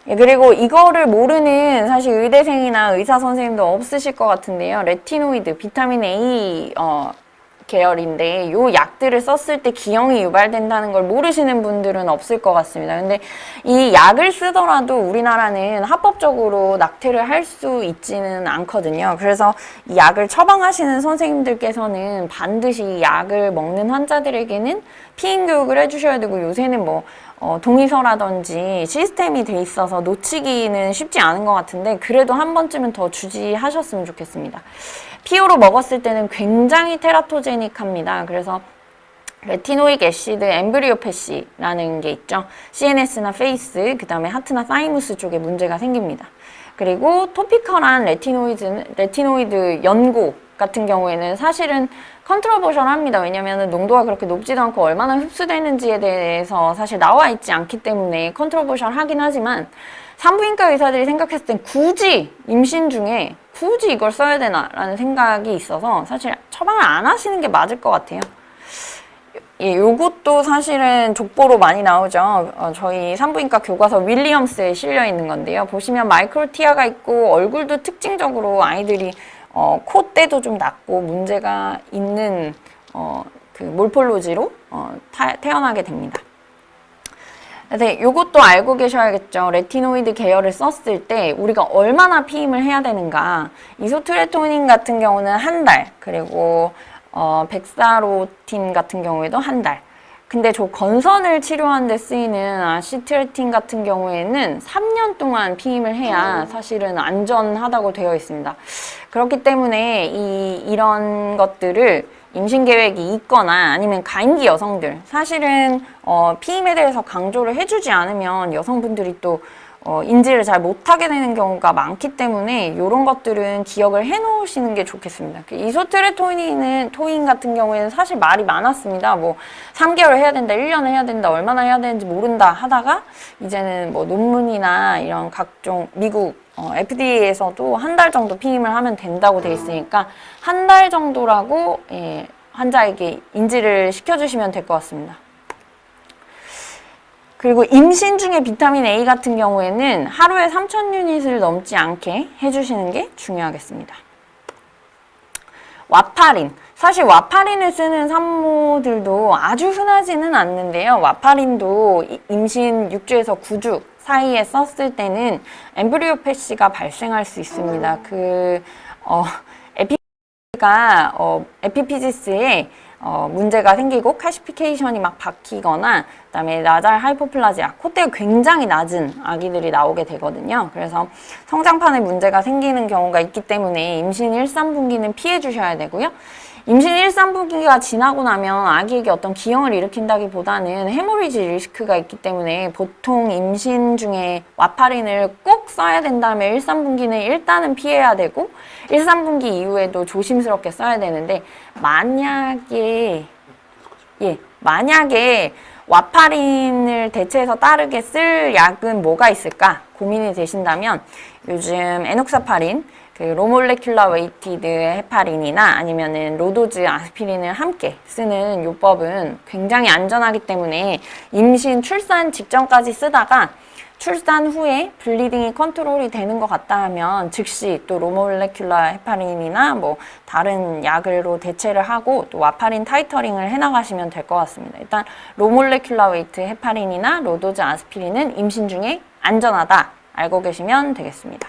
예, 그리고 이거를 모르는 사실 의대생이나 의사 선생님도 없으실 것 같은데요. 레티노이드, 비타민 A 계열인데 요 약들을 썼을 때 기형이 유발된다는 걸 모르시는 분들은 없을 것 같습니다. 근데 이 약을 쓰더라도 우리나라는 합법적으로 낙태를 할 수 있지는 않거든요. 그래서 이 약을 처방하시는 선생님들께서는 반드시 이 약을 먹는 환자들에게는 피임 교육을 해주셔야 되고, 요새는 동의서라든지 시스템이 돼 있어서 놓치기는 쉽지 않은 것 같은데 그래도 한 번쯤은 더 주지하셨으면 좋겠습니다. 피오로 먹었을 때는 굉장히 테라토제닉합니다. 그래서 레티노익 애시드 엠브리오패시라는 게 있죠. CNS나 페이스, 그 다음에 하트나 사이무스 쪽에 문제가 생깁니다. 그리고 토피컬한 레티노이드 연고 같은 경우에는 사실은 컨트로버셜합니다. 왜냐하면 농도가 그렇게 높지도 않고 얼마나 흡수되는지에 대해서 사실 나와 있지 않기 때문에 컨트로버셜하긴 하지만 산부인과 의사들이 생각했을 땐 굳이 임신 중에 굳이 이걸 써야 되나라는 생각이 있어서 사실 처방을 안 하시는 게 맞을 것 같아요. 예, 요것도 사실은 족보로 많이 나오죠. 저희 산부인과 교과서 윌리엄스에 실려 있는 건데요. 보시면 마이크로티아가 있고 얼굴도 특징적으로 아이들이 콧대도 좀 낮고 문제가 있는 그 몰폴로지로 태어나게 됩니다. 그래서 요것도 알고 계셔야겠죠. 레티노이드 계열을 썼을 때 우리가 얼마나 피임을 해야 되는가. 이소트레토닌 같은 경우는 한 달, 그리고 벡사로틴 같은 경우에도 한 달. 근데 저 건선을 치료하는 데 쓰이는 아시트레틴 같은 경우에는 3년 동안 피임을 해야 사실은 안전하다고 되어 있습니다. 그렇기 때문에 이런 것들을 임신 계획이 있거나 아니면 가임기 여성들, 사실은 피임에 대해서 강조를 해주지 않으면 여성분들이 또 인지를 잘 못하게 되는 경우가 많기 때문에 이런 것들은 기억을 해놓으시는 게 좋겠습니다. 이소트레토인 같은 경우에는 사실 말이 많았습니다. 뭐 3개월 해야 된다, 1년을 해야 된다, 얼마나 해야 되는지 모른다 하다가 이제는 뭐 논문이나 이런 각종 미국 FDA에서도 한 달 정도 피임을 하면 된다고 돼 있으니까 한 달 정도라고 환자에게 인지를 시켜주시면 될 것 같습니다. 그리고 임신 중에 비타민 A 같은 경우에는 하루에 3,000유닛을 넘지 않게 해주시는 게 중요하겠습니다. 와파린. 사실 와파린을 쓰는 산모들도 아주 흔하지는 않는데요. 와파린도 임신 6주에서 9주 사이에 썼을 때는 엠브리오 패시가 발생할 수 있습니다. 에피피지스에 문제가 생기고 칼시피케이션이 막 바뀌거나 그다음에 나잘 하이포플라지아, 콧대가 굉장히 낮은 아기들이 나오게 되거든요. 그래서 성장판에 문제가 생기는 경우가 있기 때문에 임신 1, 3분기는 피해 주셔야 되고요. 임신 1, 3분기가 지나고 나면 아기에게 어떤 기형을 일으킨다기보다는 헤모리지 리스크가 있기 때문에 보통 임신 중에 와파린을 꼭 써야 된다면 1, 3분기는 일단은 피해야 되고 1, 3분기 이후에도 조심스럽게 써야 되는데 만약에 와파린을 대체해서 따르게 쓸 약은 뭐가 있을까 고민이 되신다면 요즘 에녹사파린, 로몰레큘라 웨이티드 헤파린이나 아니면은 로도즈 아스피린을 함께 쓰는 요법은 굉장히 안전하기 때문에 임신 출산 직전까지 쓰다가 출산 후에 블리딩이 컨트롤이 되는 것 같다 하면 즉시 또 로몰레큘라 헤파린이나 뭐 다른 약으로 대체를 하고 또 와파린 타이터링을 해나가시면 될 것 같습니다. 일단 로몰레큘라 웨이트 헤파린이나 로도즈 아스피린은 임신 중에 안전하다 알고 계시면 되겠습니다.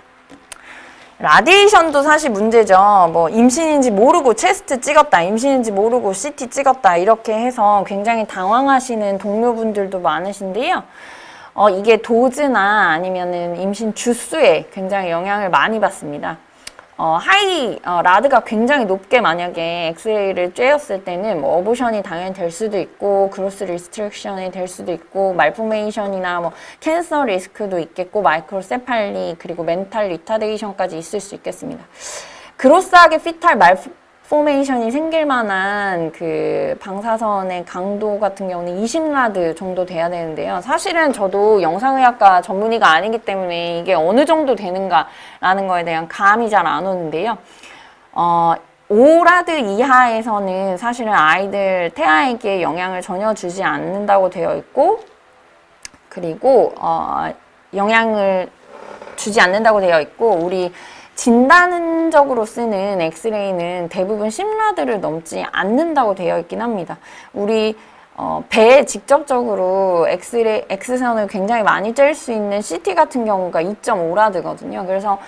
라디에이션도 사실 문제죠. 뭐 임신인지 모르고 체스트 찍었다, 임신인지 모르고 CT 찍었다 이렇게 해서 굉장히 당황하시는 동료분들도 많으신데요. 이게 도즈나 아니면은 임신 주수에 굉장히 영향을 많이 받습니다. 라드가 굉장히 높게 만약에 엑스레이를 쬐었을 때는 뭐 어보션이 당연히 될 수도 있고 그로스 리스트릭션이 될 수도 있고 말포메이션이나 뭐 캔서 리스크도 있겠고 마이크로세팔리 그리고 멘탈 리타데이션까지 있을 수 있겠습니다. 그로스하게 피탈 말포메이션이 생길 만한 그 방사선의 강도 같은 경우는 20라드 정도 돼야 되는데요. 사실은 저도 영상의학과 전문의가 아니기 때문에 이게 어느 정도 되는가라는 거에 대한 감이 잘 안 오는데요. 5라드 이하에서는 사실은 아이들 태아에게 영향을 전혀 주지 않는다고 되어 있고 그리고 영향을 주지 않는다고 되어 있고 우리 진단적으로 쓰는 엑스레이는 대부분 10라드를 넘지 않는다고 되어 있긴 합니다. 우리 배에 직접적으로 X선을 굉장히 많이 잴 수 있는 CT 같은 경우가 2.5라드거든요. 그래서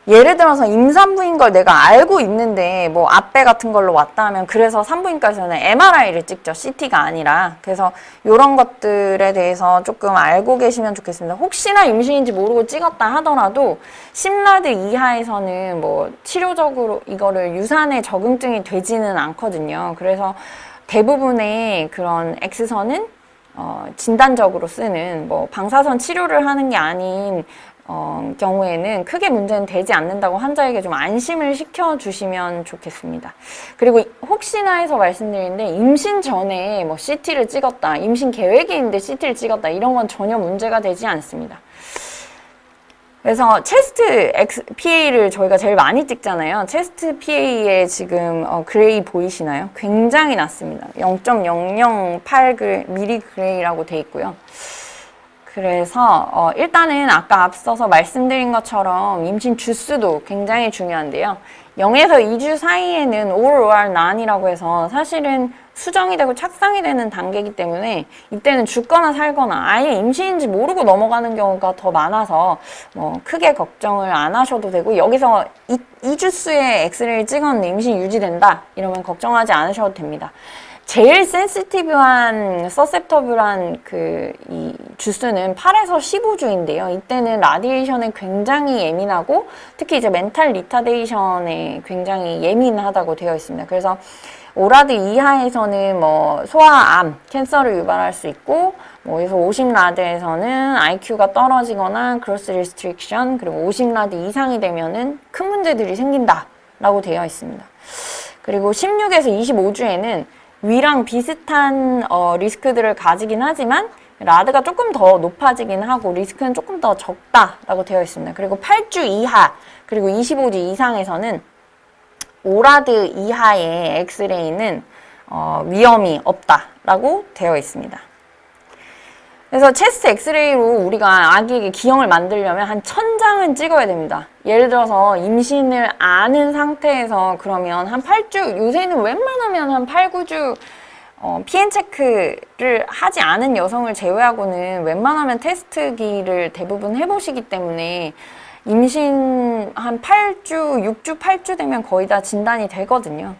예를 들어서 임산부인 걸 내가 알고 있는데 뭐 앞배 같은 걸로 왔다 하면 그래서 산부인과에서는 MRI를 찍죠. CT가 아니라. 그래서 이런 것들에 대해서 조금 알고 계시면 좋겠습니다. 혹시나 임신인지 모르고 찍었다 하더라도 10라드 이하에서는 뭐 치료적으로 이거를 유산에 적응증이 되지는 않거든요. 그래서 대부분의 그런 X선은 진단적으로 쓰는 뭐 방사선 치료를 하는 게 아닌 경우에는 크게 문제는 되지 않는다고 환자에게 좀 안심을 시켜주시면 좋겠습니다. 그리고 혹시나 해서 말씀드리는데 임신 전에 뭐 CT를 찍었다, 임신 계획이 있는데 CT를 찍었다 이런 건 전혀 문제가 되지 않습니다. 그래서 체스트 PA를 저희가 제일 많이 찍잖아요. 체스트 PA에 지금 그레이 보이시나요? 굉장히 낮습니다. 0.008mm 그레이라고 돼 있고요. 그래서 일단은 아까 앞서서 말씀드린 것처럼 임신 주수도 굉장히 중요한데요. 0에서 2주 사이에는 OR 난이라고 해서 사실은 수정이 되고 착상이 되는 단계이기 때문에 이때는 죽거나 살거나 아예 임신인지 모르고 넘어가는 경우가 더 많아서 뭐 크게 걱정을 안 하셔도 되고 여기서 2주수의 엑스레이를 찍었는데 임신 유지된다 이러면 걱정하지 않으셔도 됩니다. 제일 센시티브한, 서셉터블한 이 주수는 8에서 15주인데요. 이때는 라디에이션에 굉장히 예민하고 특히 이제 멘탈 리타데이션에 굉장히 예민하다고 되어 있습니다. 그래서 오라드 이하에서는 뭐 소아암, 캔서를 유발할 수 있고, 뭐 그래서 50라드에서는 IQ가 떨어지거나 크로스 리스트릭션, 그리고 50라드 이상이 되면은 큰 문제들이 생긴다라고 되어 있습니다. 그리고 16에서 25주에는 위랑 비슷한 리스크들을 가지긴 하지만 라드가 조금 더 높아지긴 하고 리스크는 조금 더 적다라고 되어 있습니다. 그리고 8주 이하, 그리고 25주 이상에서는 오라드 이하의 엑스레이는 위험이 없다라고 되어 있습니다. 그래서 체스트 엑스레이로 우리가 아기에게 기형을 만들려면 한 1000장은 찍어야 됩니다. 예를 들어서 임신을 아는 상태에서 그러면 한 8주, 요새는 웬만하면 한 8, 9주 PN 체크를 하지 않은 여성을 제외하고는 웬만하면 테스트기를 대부분 해보시기 때문에 임신 한 8주, 6주, 8주 되면 거의 다 진단이 되거든요.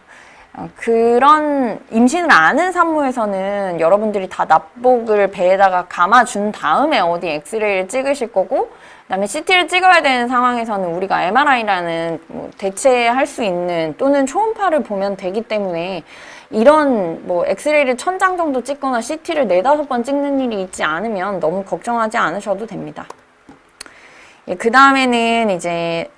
그런 임신을 아는 산모에서는 여러분들이 다 납복을 배에다가 감아준 다음에 어디 엑스레이를 찍으실 거고, 그다음에 CT를 찍어야 되는 상황에서는 우리가 MRI라는 뭐 대체할 수 있는 또는 초음파를 보면 되기 때문에 이런 뭐 엑스레이를 1000장 정도 찍거나 CT를 4-5번 찍는 일이 있지 않으면 너무 걱정하지 않으셔도 됩니다. 예, 그 다음에는 이제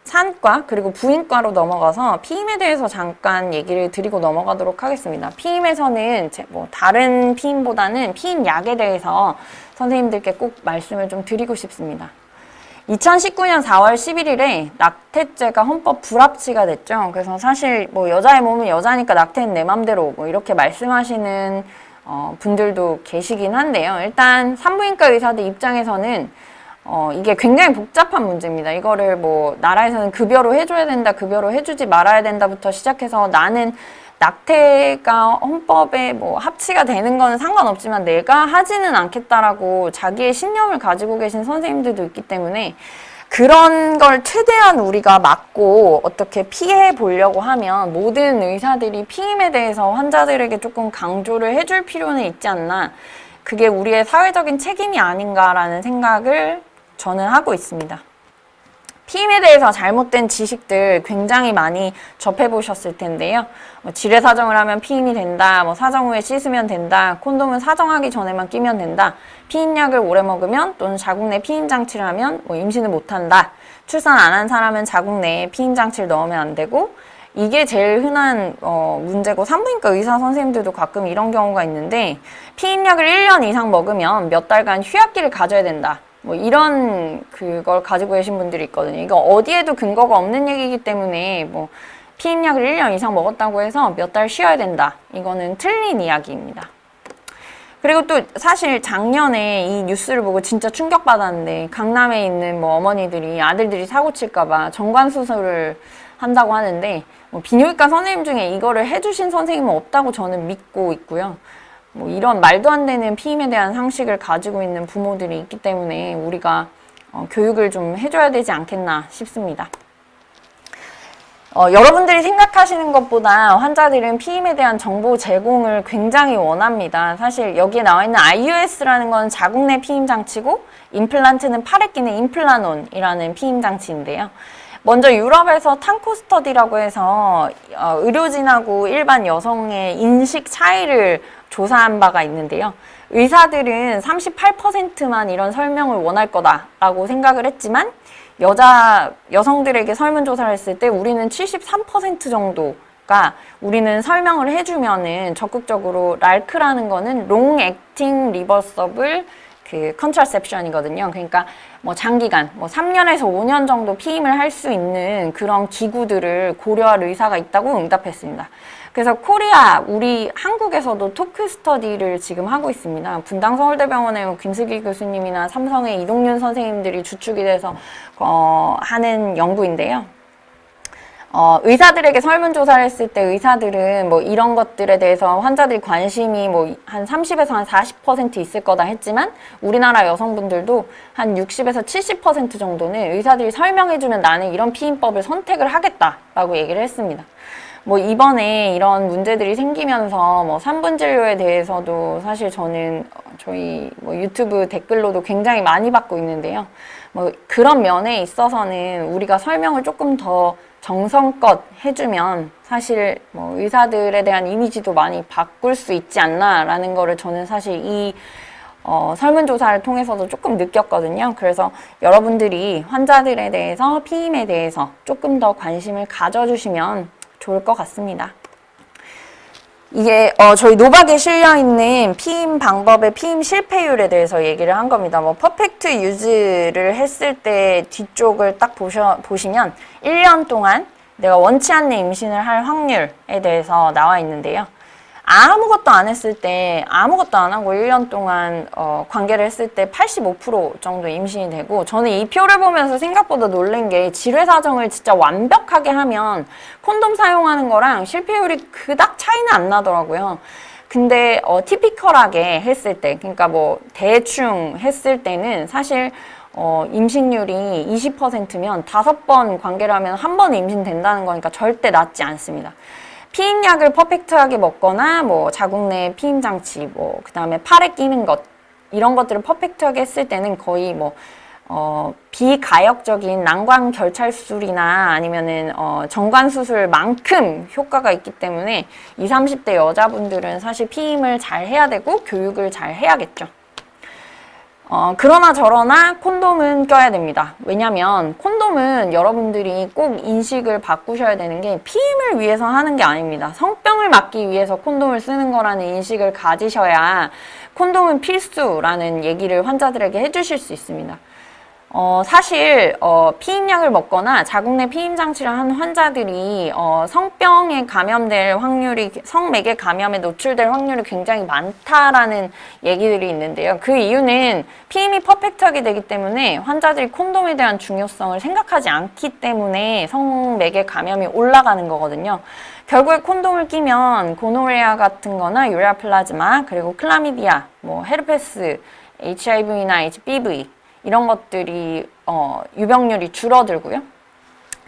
산과 그리고 부인과로 넘어가서 피임에 대해서 잠깐 얘기를 드리고 넘어가도록 하겠습니다. 피임에서는 뭐 다른 피임보다는 피임약에 대해서 선생님들께 꼭 말씀을 좀 드리고 싶습니다. 2019년 4월 11일에 낙태죄가 헌법 불합치가 됐죠. 그래서 사실 뭐 여자의 몸은 여자니까 낙태는 내 맘대로 뭐 이렇게 말씀하시는 분들도 계시긴 한데요. 일단 산부인과 의사들 입장에서는 이게 굉장히 복잡한 문제입니다. 이거를 뭐 나라에서는 급여로 해줘야 된다, 급여로 해주지 말아야 된다부터 시작해서 나는 낙태가 헌법에 뭐 합치가 되는 거는 상관없지만 내가 하지는 않겠다라고 자기의 신념을 가지고 계신 선생님들도 있기 때문에 그런 걸 최대한 우리가 막고 어떻게 피해 보려고 하면 모든 의사들이 피임에 대해서 환자들에게 조금 강조를 해줄 필요는 있지 않나. 그게 우리의 사회적인 책임이 아닌가라는 생각을 저는 하고 있습니다. 피임에 대해서 잘못된 지식들 굉장히 많이 접해보셨을 텐데요. 뭐 지뢰 사정을 하면 피임이 된다, 뭐 사정 후에 씻으면 된다, 콘돔은 사정하기 전에만 끼면 된다, 피임약을 오래 먹으면 또는 자궁 내 피임 장치를 하면 뭐 임신을 못한다, 출산 안 한 사람은 자궁 내에 피임 장치를 넣으면 안 되고, 이게 제일 흔한 문제고 산부인과 의사 선생님들도 가끔 이런 경우가 있는데 피임약을 1년 이상 먹으면 몇 달간 휴약기를 가져야 된다. 뭐 이런 그걸 가지고 계신 분들이 있거든요. 이거 어디에도 근거가 없는 얘기이기 때문에 뭐 피임약을 1년 이상 먹었다고 해서 몇 달 쉬어야 된다. 이거는 틀린 이야기입니다. 그리고 또 사실 작년에 이 뉴스를 보고 진짜 충격받았는데 강남에 있는 뭐 어머니들이 아들들이 사고 칠까봐 정관 수술을 한다고 하는데 뭐 비뇨기과 선생님 중에 이거를 해주신 선생님은 없다고 저는 믿고 있고요. 뭐 이런 말도 안 되는 피임에 대한 상식을 가지고 있는 부모들이 있기 때문에 우리가 교육을 좀 해줘야 되지 않겠나 싶습니다. 여러분들이 생각하시는 것보다 환자들은 피임에 대한 정보 제공을 굉장히 원합니다. 사실 여기에 나와 있는 IUS라는 건 자궁 내 피임 장치고 임플란트는 팔에 끼는 임플라논이라는 피임 장치인데요. 먼저 유럽에서 탄코 스터디라고 해서 의료진하고 일반 여성의 인식 차이를 조사한 바가 있는데요. 의사들은 38%만 이런 설명을 원할 거다라고 생각을 했지만 여성들에게 설문조사를 했을 때 우리는 73% 정도가 우리는 설명을 해주면은 적극적으로 랄크라는 거는 롱 액팅 리버서블 컨트라셉션이거든요. 그러니까 뭐 장기간, 뭐 3년에서 5년 정도 피임을 할 수 있는 그런 기구들을 고려할 의사가 있다고 응답했습니다. 그래서 우리 한국에서도 토크 스터디를 지금 하고 있습니다. 분당 서울대병원의 김슬기 교수님이나 삼성의 이동윤 선생님들이 주축이 돼서 하는 연구인데요. 의사들에게 설문조사를 했을 때 의사들은 뭐 이런 것들에 대해서 환자들이 관심이 뭐 한 30에서 한 40% 있을 거다 했지만 우리나라 여성분들도 한 60에서 70% 정도는 의사들이 설명해주면 나는 이런 피임법을 선택을 하겠다라고 얘기를 했습니다. 뭐 이번에 이런 문제들이 생기면서 뭐 산분진료에 대해서도 사실 저는 저희 뭐 유튜브 댓글로도 굉장히 많이 받고 있는데요. 뭐 그런 면에 있어서는 우리가 설명을 조금 더 정성껏 해주면 사실 뭐 의사들에 대한 이미지도 많이 바꿀 수 있지 않나라는 거를 저는 사실 이 설문조사를 통해서도 조금 느꼈거든요. 그래서 여러분들이 환자들에 대해서, 피임에 대해서 조금 더 관심을 가져주시면 좋을 것 같습니다. 이게 저희 노박에 실려있는 피임 방법의 피임 실패율에 대해서 얘기를 한 겁니다. 뭐 퍼펙트 유즈를 했을 때 뒤쪽을 딱 보시면 1년 동안 내가 원치 않는 임신을 할 확률에 대해서 나와 있는데요. 아무것도 안 했을 때, 아무것도 안 하고 1년 동안 관계를 했을 때 85% 정도 임신이 되고, 저는 이 표를 보면서 생각보다 놀란 게 지뢰 사정을 진짜 완벽하게 하면 콘돔 사용하는 거랑 실패율이 그닥 차이는 안 나더라고요. 근데 티피컬하게 했을 때, 그러니까 뭐 대충 했을 때는 사실 임신율이 20%면 5번 관계를 하면 한 번에 임신된다는 거니까 절대 낫지 않습니다. 피임약을 퍼펙트하게 먹거나 뭐 자궁 내 피임 장치, 뭐 그다음에 팔에 끼는 것, 이런 것들을 퍼펙트하게 했을 때는 거의 뭐 비가역적인 난관 결찰 수술이나 아니면은 정관 수술만큼 효과가 있기 때문에 20, 30대 여자분들은 사실 피임을 잘 해야 되고 교육을 잘 해야겠죠. 그러나 저러나 콘돔은 껴야 됩니다. 왜냐면 콘돔은 여러분들이 꼭 인식을 바꾸셔야 되는 게 피임을 위해서 하는 게 아닙니다. 성병을 막기 위해서 콘돔을 쓰는 거라는 인식을 가지셔야 콘돔은 필수라는 얘기를 환자들에게 해주실 수 있습니다. 사실 피임약을 먹거나 자궁 내 피임 장치를 한 환자들이 성병에 감염될 확률이, 성매개 감염에 노출될 확률이 굉장히 많다라는 얘기들이 있는데요. 그 이유는 피임이 퍼펙트하게 되기 때문에 환자들이 콘돔에 대한 중요성을 생각하지 않기 때문에 성매개 감염이 올라가는 거거든요. 결국에 콘돔을 끼면 고노레아 같은 거나 유레아 플라즈마, 그리고 클라미디아, 뭐 헤르페스, HIV나 HBV 이런 것들이 유병률이 줄어들고요.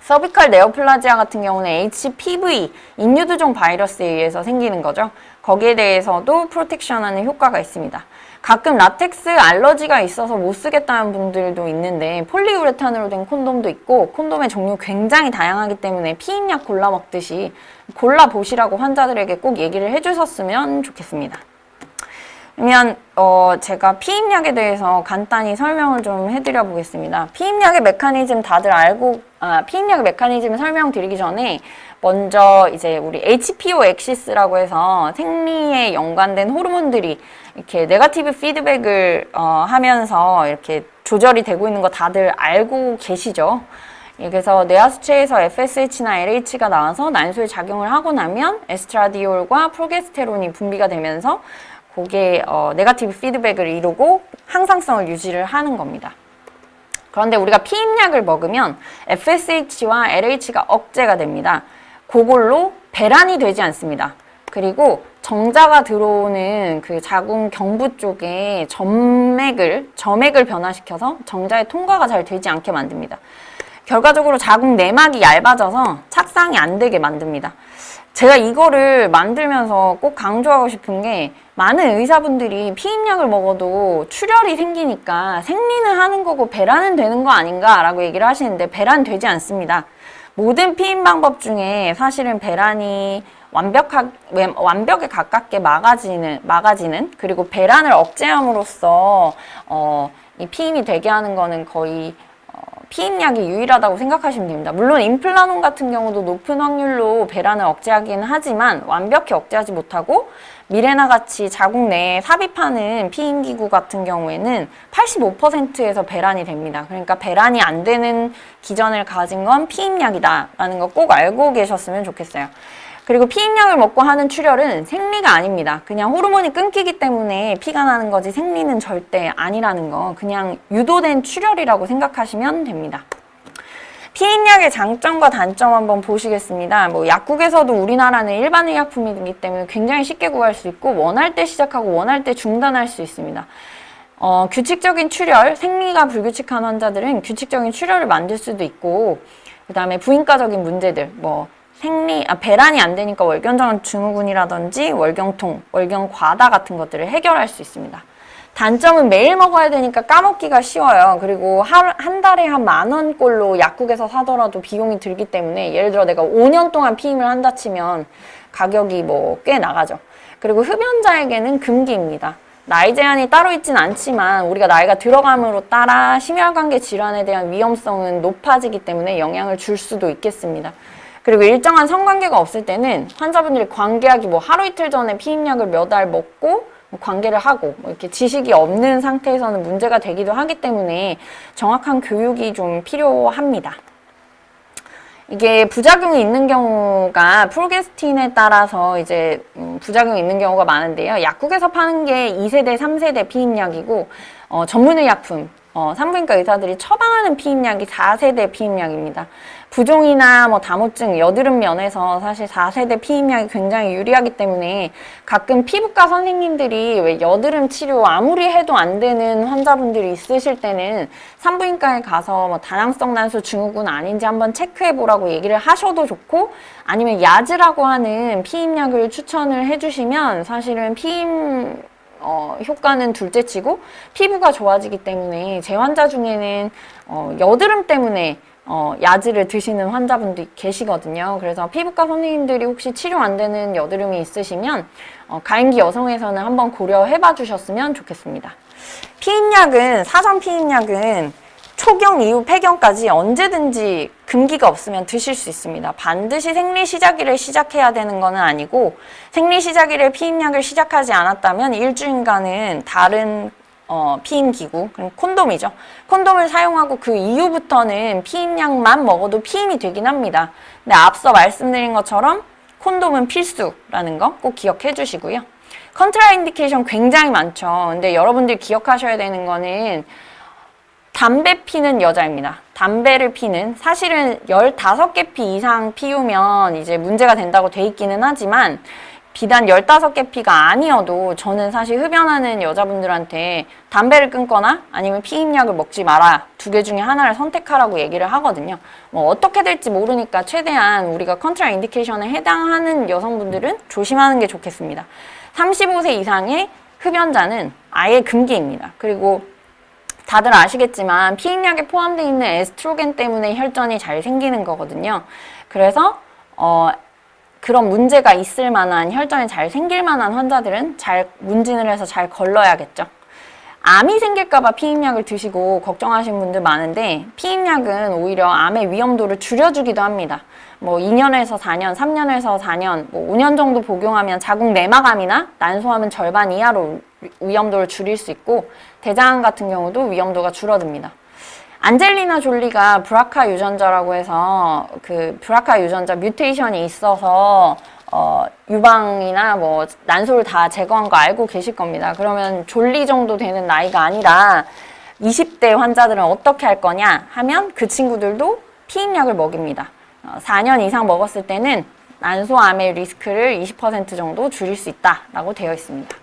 서비컬 네오플라지아 같은 경우는 HPV, 인유두종 바이러스에 의해서 생기는 거죠. 거기에 대해서도 프로텍션하는 효과가 있습니다. 가끔 라텍스 알러지가 있어서 못 쓰겠다는 분들도 있는데 폴리우레탄으로 된 콘돔도 있고 콘돔의 종류 굉장히 다양하기 때문에 피임약 골라 먹듯이 골라보시라고 환자들에게 꼭 얘기를 해주셨으면 좋겠습니다. 그러면 제가 피임약에 대해서 간단히 설명을 좀 해드려 보겠습니다. 피임약의 메커니즘 다들 알고, 피임약의 메커니즘을 설명드리기 전에 먼저 이제 우리 HPO 엑시스라고 해서 생리에 연관된 호르몬들이 이렇게 네거티브 피드백을 하면서 이렇게 조절이 되고 있는 거 다들 알고 계시죠? 그래서 뇌하수체에서 FSH나 LH가 나와서 난소에 작용을 하고 나면 에스트라디올과 프로게스테론이 분비가 되면서 그게 네거티브 피드백을 이루고 항상성을 유지를 하는 겁니다. 그런데 우리가 피임약을 먹으면 FSH와 LH가 억제가 됩니다. 그걸로 배란이 되지 않습니다. 그리고 정자가 들어오는 그 자궁 경부 쪽에 점액을 변화시켜서 정자의 통과가 잘 되지 않게 만듭니다. 결과적으로 자궁 내막이 얇아져서 착상이 안 되게 만듭니다. 제가 이거를 만들면서 꼭 강조하고 싶은 게 많은 의사분들이 피임약을 먹어도 출혈이 생기니까 생리는 하는 거고 배란은 되는 거 아닌가 라고 얘기를 하시는데 배란 되지 않습니다. 모든 피임 방법 중에 사실은 배란이 완벽에 가깝게 막아지는 그리고 배란을 억제함으로써 이 피임이 되게 하는 거는 거의 피임약이 유일하다고 생각하시면 됩니다. 물론 임플라논 같은 경우도 높은 확률로 배란을 억제하기는 하지만 완벽히 억제하지 못하고 미레나 같이 자궁 내에 삽입하는 피임기구 같은 경우에는 85%에서 배란이 됩니다. 그러니까 배란이 안 되는 기전을 가진 건 피임약이다라는 거 꼭 알고 계셨으면 좋겠어요. 그리고 피임약을 먹고 하는 출혈은 생리가 아닙니다. 그냥 호르몬이 끊기기 때문에 피가 나는 거지 생리는 절대 아니라는 거, 그냥 유도된 출혈이라고 생각하시면 됩니다. 피임약의 장점과 단점 한번 보시겠습니다. 뭐 약국에서도 우리나라는 일반 의약품이기 때문에 굉장히 쉽게 구할 수 있고 원할 때 시작하고 원할 때 중단할 수 있습니다. 규칙적인 출혈, 생리가 불규칙한 환자들은 규칙적인 출혈을 만들 수도 있고, 그 다음에 부인과적인 문제들, 뭐 배란이 안 되니까 월경전 증후군이라든지 월경통, 월경과다 같은 것들을 해결할 수 있습니다. 단점은 매일 먹어야 되니까 까먹기가 쉬워요. 그리고 한 달에 한 10,000원꼴로 약국에서 사더라도 비용이 들기 때문에 예를 들어 내가 5년 동안 피임을 한다 치면 가격이 뭐 꽤 나가죠. 그리고 흡연자에게는 금기입니다. 나이 제한이 따로 있진 않지만 우리가 나이가 들어감으로 따라 심혈관계 질환에 대한 위험성은 높아지기 때문에 영향을 줄 수도 있겠습니다. 그리고 일정한 성관계가 없을 때는 환자분들이 관계하기 뭐 하루 이틀 전에 피임약을 몇 알 먹고 관계를 하고 뭐 이렇게 지식이 없는 상태에서는 문제가 되기도 하기 때문에 정확한 교육이 좀 필요합니다. 이게 부작용이 있는 경우가 프로게스틴에 따라서 이제 부작용이 있는 경우가 많은데요. 약국에서 파는 게 2세대, 3세대 피임약이고 전문의약품, 산부인과 의사들이 처방하는 피임약이 4세대 피임약입니다. 부종이나 뭐 다모증, 여드름 면에서 사실 4세대 피임약이 굉장히 유리하기 때문에 가끔 피부과 선생님들이 왜 여드름 치료 아무리 해도 안 되는 환자분들이 있으실 때는 산부인과에 가서 뭐 다낭성 난소 증후군 아닌지 한번 체크해 보라고 얘기를 하셔도 좋고, 아니면 야즈라고 하는 피임약을 추천을 해주시면 사실은 피임 효과는 둘째치고 피부가 좋아지기 때문에 제 환자 중에는 여드름 때문에 야즈를 드시는 환자분도 계시거든요. 그래서 피부과 선생님들이 혹시 치료 안 되는 여드름이 있으시면 가임기 여성에서는 한번 고려해봐 주셨으면 좋겠습니다. 피임약은, 사전 피임약은 초경 이후 폐경까지 언제든지 금기가 없으면 드실 수 있습니다. 반드시 생리 시작일에 시작해야 되는 것은 아니고, 생리 시작일에 피임약을 시작하지 않았다면 일주일간은 다른 피임기구, 그럼 콘돔이죠. 콘돔을 사용하고 그 이후부터는 피임약만 먹어도 피임이 되긴 합니다. 근데 앞서 말씀드린 것처럼 콘돔은 필수라는 거 꼭 기억해 주시고요. 컨트라인디케이션 굉장히 많죠. 근데 여러분들 기억하셔야 되는 거는 담배 피는 여자입니다. 담배를 피는, 사실은 15개 피 이상 피우면 이제 문제가 된다고 돼 있기는 하지만 비단 15개 피가 아니어도 저는 사실 흡연하는 여자분들한테 담배를 끊거나 아니면 피임약을 먹지 마라, 2개 중에 하나를 선택하라고 얘기를 하거든요. 뭐 어떻게 될지 모르니까 최대한 우리가 컨트라 인디케이션에 해당하는 여성분들은 조심하는 게 좋겠습니다. 35세 이상의 흡연자는 아예 금기입니다. 그리고 다들 아시겠지만 피임약에 포함되어 있는 에스트로겐 때문에 혈전이 잘 생기는 거거든요. 그래서 그런 문제가 있을 만한, 혈전이 잘 생길 만한 환자들은 잘 문진을 해서 잘 걸러야겠죠. 암이 생길까봐 피임약을 드시고 걱정하시는 분들 많은데, 피임약은 오히려 암의 위험도를 줄여주기도 합니다. 뭐 2년에서 4년, 3년에서 4년, 뭐 5년 정도 복용하면 자궁 내막암이나 난소암은 절반 이하로 위험도를 줄일 수 있고, 대장암 같은 경우도 위험도가 줄어듭니다. 안젤리나 졸리가 브라카 유전자라고 해서 그 브라카 유전자 뮤테이션이 있어서 유방이나 뭐 난소를 다 제거한 거 알고 계실 겁니다. 그러면 졸리 정도 되는 나이가 아니라 20대 환자들은 어떻게 할 거냐 하면 그 친구들도 피임약을 먹입니다. 4년 이상 먹었을 때는 난소암의 리스크를 20% 정도 줄일 수 있다라고 되어 있습니다.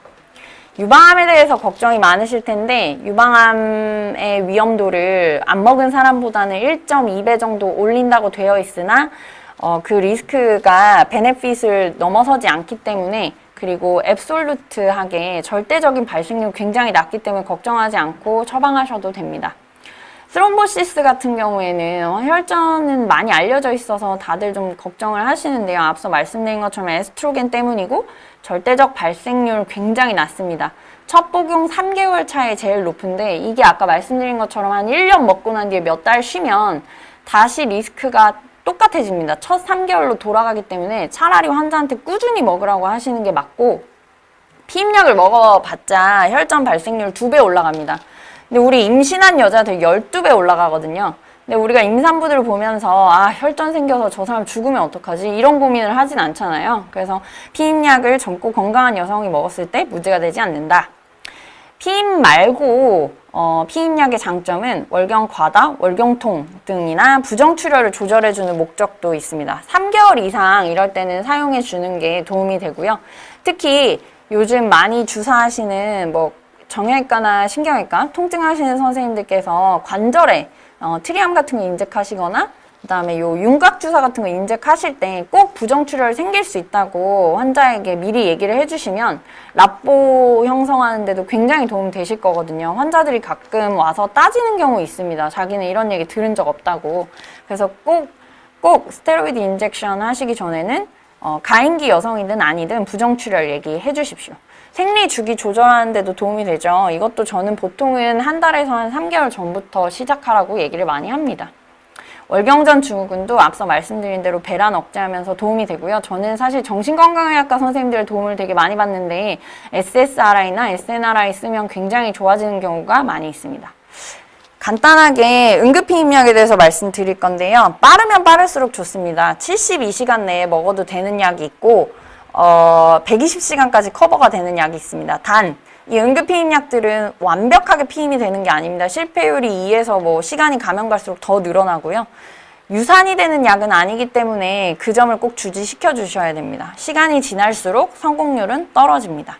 유방암에 대해서 걱정이 많으실 텐데, 유방암의 위험도를 안 먹은 사람보다는 1.2배 정도 올린다고 되어 있으나 그 리스크가 베네핏을 넘어서지 않기 때문에, 그리고 앱솔루트하게 절대적인 발생률이 굉장히 낮기 때문에 걱정하지 않고 처방하셔도 됩니다. 스롬보시스 같은 경우에는 혈전은 많이 알려져 있어서 다들 좀 걱정을 하시는데요. 앞서 말씀드린 것처럼 에스트로겐 때문이고 절대적 발생률 굉장히 낮습니다. 첫 복용 3개월 차에 제일 높은데, 이게 아까 말씀드린 것처럼 한 1년 먹고 난 뒤에 몇 달 쉬면 다시 리스크가 똑같아집니다. 첫 3개월로 돌아가기 때문에 차라리 환자한테 꾸준히 먹으라고 하시는 게 맞고, 피임약을 먹어봤자 혈전 발생률 2배 올라갑니다. 근데 우리 임신한 여자들 12배 올라가거든요. 근데 우리가 임산부들을 보면서 혈전 생겨서 저 사람 죽으면 어떡하지? 이런 고민을 하진 않잖아요. 그래서 피임약을 젊고 건강한 여성이 먹었을 때 문제가 되지 않는다. 피임 말고 피임약의 장점은 월경 과다, 월경통 등이나 부정출혈을 조절해주는 목적도 있습니다. 3개월 이상 이럴 때는 사용해주는 게 도움이 되고요. 특히 요즘 많이 주사하시는 뭐 정형외과나 신경외과 통증하시는 선생님들께서 관절에 트리암 같은 거 인젝하시거나 그다음에 요 윤곽 주사 같은 거 인젝하실 때 꼭 부정출혈 생길 수 있다고 환자에게 미리 얘기를 해주시면 랍보 형성하는데도 굉장히 도움 되실 거거든요. 환자들이 가끔 와서 따지는 경우 있습니다. 자기는 이런 얘기 들은 적 없다고. 그래서 꼭 스테로이드 인젝션 하시기 전에는 가임기 여성이든 아니든 부정출혈 얘기해 주십시오. 생리 주기 조절하는 데도 도움이 되죠. 이것도 저는 보통은 한 달에서 한 3개월 전부터 시작하라고 얘기를 많이 합니다. 월경전 증후군도 앞서 말씀드린 대로 배란 억제하면서 도움이 되고요. 저는 사실 정신건강의학과 선생님들의 도움을 되게 많이 받는데 SSRI나 SNRI 쓰면 굉장히 좋아지는 경우가 많이 있습니다. 간단하게 응급피임약에 대해서 말씀드릴 건데요. 빠르면 빠를수록 좋습니다. 72시간 내에 먹어도 되는 약이 있고 120시간까지 커버가 되는 약이 있습니다. 단, 이 응급피임약들은 완벽하게 피임이 되는 게 아닙니다. 실패율이 2에서 뭐 시간이 가면 갈수록 더 늘어나고요. 유산이 되는 약은 아니기 때문에 그 점을 꼭 주지시켜 주셔야 됩니다. 시간이 지날수록 성공률은 떨어집니다.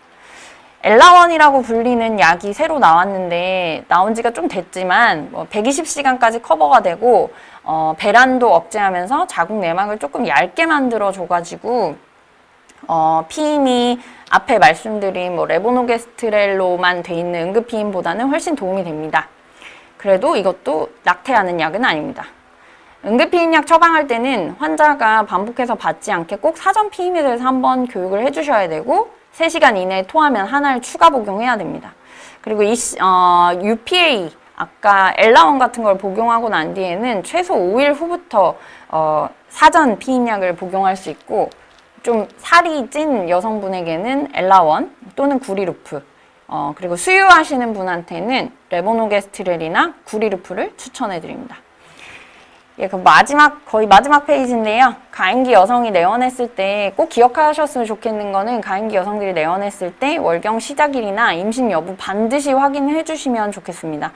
엘라원이라고 불리는 약이 새로 나왔는데 나온 지가 좀 됐지만 120시간까지 커버가 되고 배란도 억제하면서 자궁 내막을 조금 얇게 만들어 줘가지고 피임이 앞에 말씀드린 레보노게스트렐로만 돼 있는 응급피임보다는 훨씬 도움이 됩니다. 그래도 이것도 낙태하는 약은 아닙니다. 응급피임약 처방할 때는 환자가 반복해서 받지 않게 꼭 사전 피임에 대해서 한번 교육을 해주셔야 되고 3시간 이내에 토하면 하나를 추가 복용해야 됩니다. 그리고 UPA, 아까 엘라원 같은 걸 복용하고 난 뒤에는 최소 5일 후부터 사전 피임약을 복용할 수 있고 좀 살이 찐 여성분에게는 엘라원 또는 구리루프 그리고 수유하시는 분한테는 레보노게스트렐이나 구리루프를 추천해 드립니다. 예, 그 거의 마지막 페이지인데요. 가임기 여성이 내원했을 때 꼭 기억하셨으면 좋겠는 거는 가임기 여성들이 내원했을 때 월경 시작일이나 임신 여부 반드시 확인해 주시면 좋겠습니다.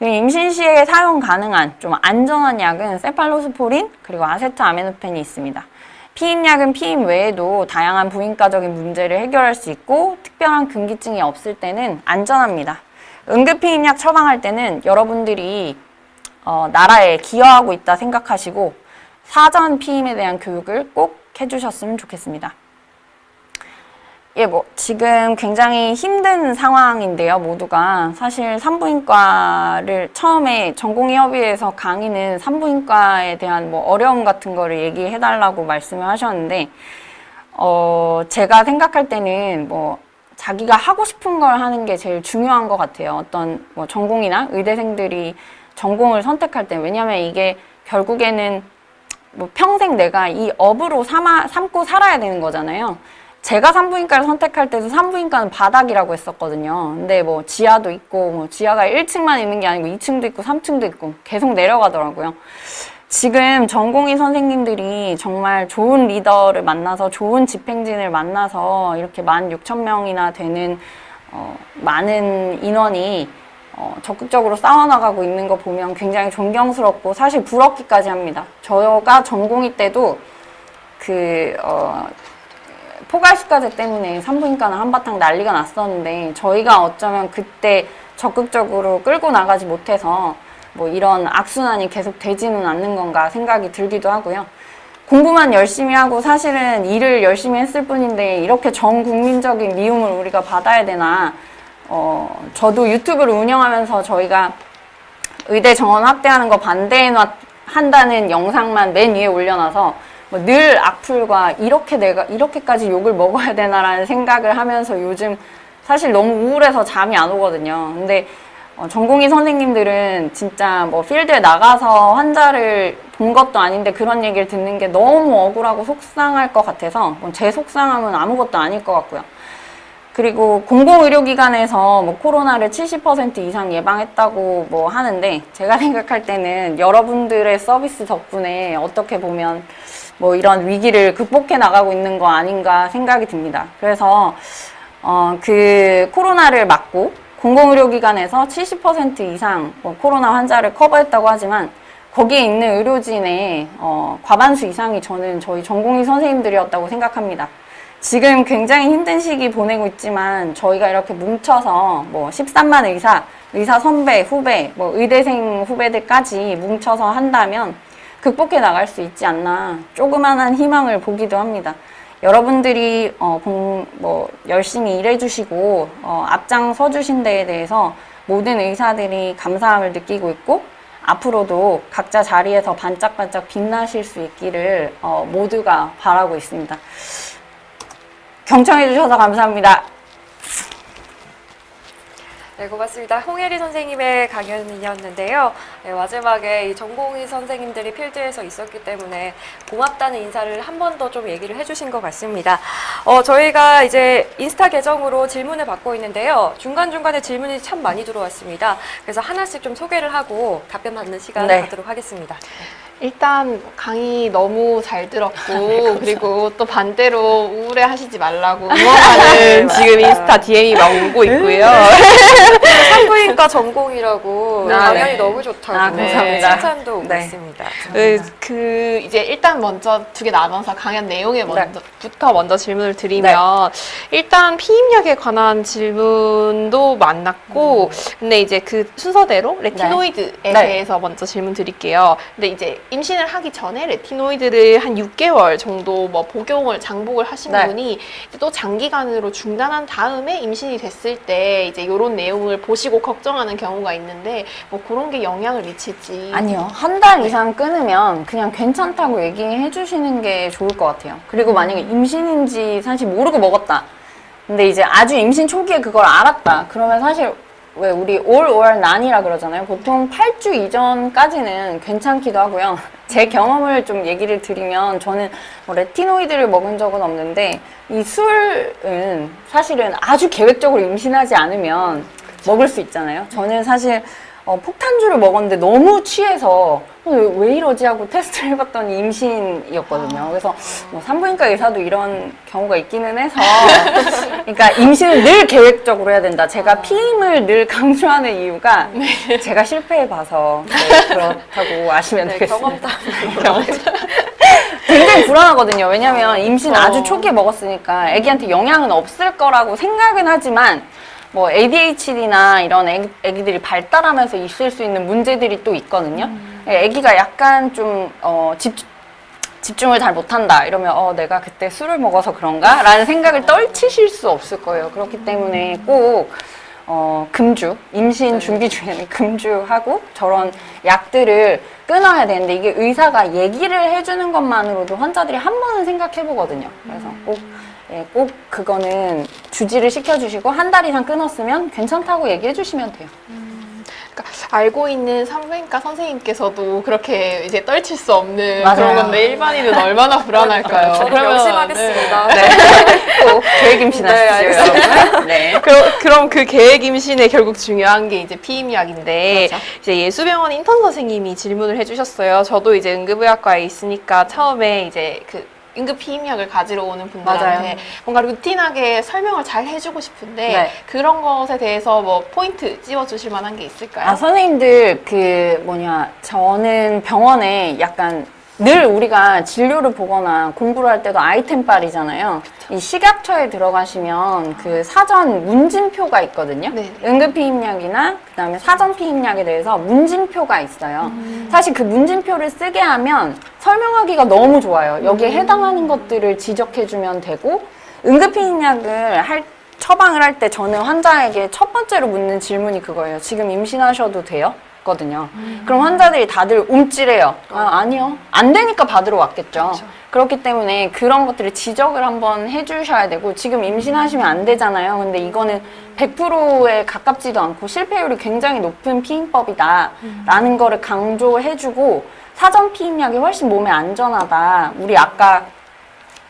임신 시에 사용 가능한 좀 안전한 약은 세팔로스포린 그리고 아세트아메노펜이 있습니다. 피임약은 피임 외에도 다양한 부인과적인 문제를 해결할 수 있고 특별한 금기증이 없을 때는 안전합니다. 응급피임약 처방할 때는 여러분들이 나라에 기여하고 있다 생각하시고 사전 피임에 대한 교육을 꼭 해주셨으면 좋겠습니다. 예, 지금 굉장히 힘든 상황인데요, 모두가. 사실 산부인과를 처음에 전공의협의회에서 강의는 산부인과에 대한 어려움 같은 거를 얘기해달라고 말씀을 하셨는데, 제가 생각할 때는 자기가 하고 싶은 걸 하는 게 제일 중요한 것 같아요. 어떤 전공이나 의대생들이 전공을 선택할 때. 왜냐면 이게 결국에는 평생 내가 이 업으로 삼고 살아야 되는 거잖아요. 제가 산부인과를 선택할 때도 산부인과는 바닥이라고 했었거든요. 근데 지하도 있고 지하가 1층만 있는 게 아니고 2층도 있고 3층도 있고 계속 내려가더라고요. 지금 전공의 선생님들이 정말 좋은 리더를 만나서 좋은 집행진을 만나서 이렇게 16,000명이나 되는 많은 인원이 적극적으로 싸워나가고 있는 거 보면 굉장히 존경스럽고 사실 부럽기까지 합니다. 저가 전공의 때도 포괄수가제 때문에 산부인과는 한바탕 난리가 났었는데 저희가 어쩌면 그때 적극적으로 끌고 나가지 못해서 이런 악순환이 계속 되지는 않는 건가 생각이 들기도 하고요. 공부만 열심히 하고 사실은 일을 열심히 했을 뿐인데 이렇게 전 국민적인 미움을 우리가 받아야 되나. 저도 유튜브를 운영하면서 저희가 의대 정원 확대하는 거 반대한다는 영상만 맨 위에 올려놔서 늘 악플과 이렇게까지 욕을 먹어야 되나라는 생각을 하면서 요즘 사실 너무 우울해서 잠이 안 오거든요. 근데 전공의 선생님들은 진짜 필드에 나가서 환자를 본 것도 아닌데 그런 얘기를 듣는 게 너무 억울하고 속상할 것 같아서 제 속상함은 아무것도 아닐 것 같고요. 그리고 공공의료기관에서 코로나를 70% 이상 예방했다고 하는데 제가 생각할 때는 여러분들의 서비스 덕분에 어떻게 보면 이런 위기를 극복해 나가고 있는 거 아닌가 생각이 듭니다. 그래서 그 코로나를 막고 공공의료기관에서 70% 이상 코로나 환자를 커버했다고 하지만 거기에 있는 의료진의 과반수 이상이 저는 저희 전공의 선생님들이었다고 생각합니다. 지금 굉장히 힘든 시기 보내고 있지만 저희가 이렇게 뭉쳐서 13만 의사 선배, 후배, 의대생 후배들까지 뭉쳐서 한다면 극복해 나갈 수 있지 않나 조그만한 희망을 보기도 합니다. 여러분들이 열심히 일해주시고 앞장서 주신 데에 대해서 모든 의사들이 감사함을 느끼고 있고 앞으로도 각자 자리에서 반짝반짝 빛나실 수 있기를 모두가 바라고 있습니다. 경청해 주셔서 감사합니다. 네, 고맙습니다. 홍혜리 선생님의 강연이었는데요. 네, 마지막에 이 전공의 선생님들이 필드에서 있었기 때문에 고맙다는 인사를 한 번 더 좀 얘기를 해주신 것 같습니다. 저희가 이제 인스타 계정으로 질문을 받고 있는데요. 중간중간에 질문이 참 많이 들어왔습니다. 그래서 하나씩 좀 소개를 하고 답변 받는 시간을 네. 갖도록 하겠습니다. 일단 강의 너무 잘 들었고 그리고 또 반대로 우울해하시지 말라고 응원하는 지금 인스타 DM이 막 오고 있고요. 산부인과 전공이라고 아, 강연이 네. 너무 좋다고 아, 감사합니다. 칭찬도 오고 네. 있습니다. 그 이제 일단 먼저 두 개 나눠서 강연 내용에 먼저 질문을 드리면 일단 피임약에 관한 질문도 많았고 근데 이제 그 순서대로 레티노이드에 네. 대해서 먼저 질문 드릴게요. 근데 이제 임신을 하기 전에 레티노이드를 한 6개월 정도 뭐 복용을 장복을 하신 네. 분이 또 장기간으로 중단한 다음에 임신이 됐을 때 이제 이런 내용을 보시고 걱정하는 경우가 있는데 뭐 그런 게 영향을 미칠지. 아니요. 한 달 이상 끊으면 그냥 괜찮다고 얘기해 주시는 게 좋을 것 같아요. 그리고 만약에 임신인지 사실 모르고 먹었다. 근데 이제 아주 임신 초기에 그걸 알았다. 그러면 사실 왜 우리 all or none이라 그러잖아요. 보통 8주 이전까지는 괜찮기도 하고요. 제 경험을 좀 얘기를 드리면 저는 레티노이드를 먹은 적은 없는데 이 술은 사실은 아주 계획적으로 임신하지 않으면 먹을 수 있잖아요. 저는 사실 폭탄주를 먹었는데 너무 취해서 왜 이러지 하고 테스트를 해봤더니 임신이었거든요. 그래서 산부인과 의사도 이런 경우가 있기는 해서 그러니까 임신을 늘 계획적으로 해야 된다. 제가 피임을 늘 강조하는 이유가 제가 실패해봐서 그렇다고 아시면 되겠습니다. 굉장히 불안하거든요. 왜냐하면 임신 아주 초기에 먹었으니까 아기한테 영향은 없을 거라고 생각은 하지만 뭐 ADHD나 이런 애기들이 발달하면서 있을 수 있는 문제들이 또 있거든요. 애기가 약간 좀 집중을 잘 못한다 이러면 내가 그때 술을 먹어서 그런가? 라는 생각을 떨치실 수 없을 거예요. 그렇기 때문에 꼭 금주, 임신 준비 중에는 금주하고 저런 약들을 끊어야 되는데 이게 의사가 얘기를 해주는 것만으로도 환자들이 한 번은 생각해 보거든요. 그래서 꼭 그거는 주지를 시켜주시고 한 달 이상 끊었으면 괜찮다고 얘기해 주시면 돼요. 그러니까 알고 있는 산부인과 선생님께서도 그렇게 이제 떨칠 수 없는 맞아요. 그런 건데 일반인은 얼마나 불안할까요? 저도 명심하겠습니다. 꼭 계획 임신하시죠, 네, 여러분. 네. 그럼 그 계획 임신에 결국 중요한 게 이제 피임약인데 이제 예수병원 인턴 선생님이 질문을 해주셨어요. 저도 이제 응급의학과에 있으니까 처음에 이제 그 응급 피임약을 가지러 오는 분들한테 맞아요. 뭔가 루틴하게 설명을 잘 해주고 싶은데 네. 그런 것에 대해서 뭐 포인트 찝어주실 만한 게 있을까요? 선생님들 저는 병원에 약간 늘 우리가 진료를 보거나 공부를 할 때도 아이템빨이잖아요. 이 식약처에 들어가시면 그 사전 문진표가 있거든요. 네. 응급피임약이나 그다음에 사전 피임약에 대해서 문진표가 있어요. 사실 그 문진표를 쓰게 하면 설명하기가 너무 좋아요. 여기에 해당하는 것들을 지적해주면 되고 응급피임약을 처방을 할 때 저는 환자에게 첫 번째로 묻는 질문이 그거예요. 지금 임신하셔도 돼요? 거든요. 그럼 환자들이 다들 움찔해요. 아니요. 안 되니까 받으러 왔겠죠. 그렇기 때문에 그런 것들을 지적을 한번 해주셔야 되고 지금 임신하시면 안 되잖아요. 근데 이거는 100%에 가깝지도 않고 실패율이 굉장히 높은 피임법이다 라는 거를 강조해주고 사전 피임약이 훨씬 몸에 안전하다. 우리 아까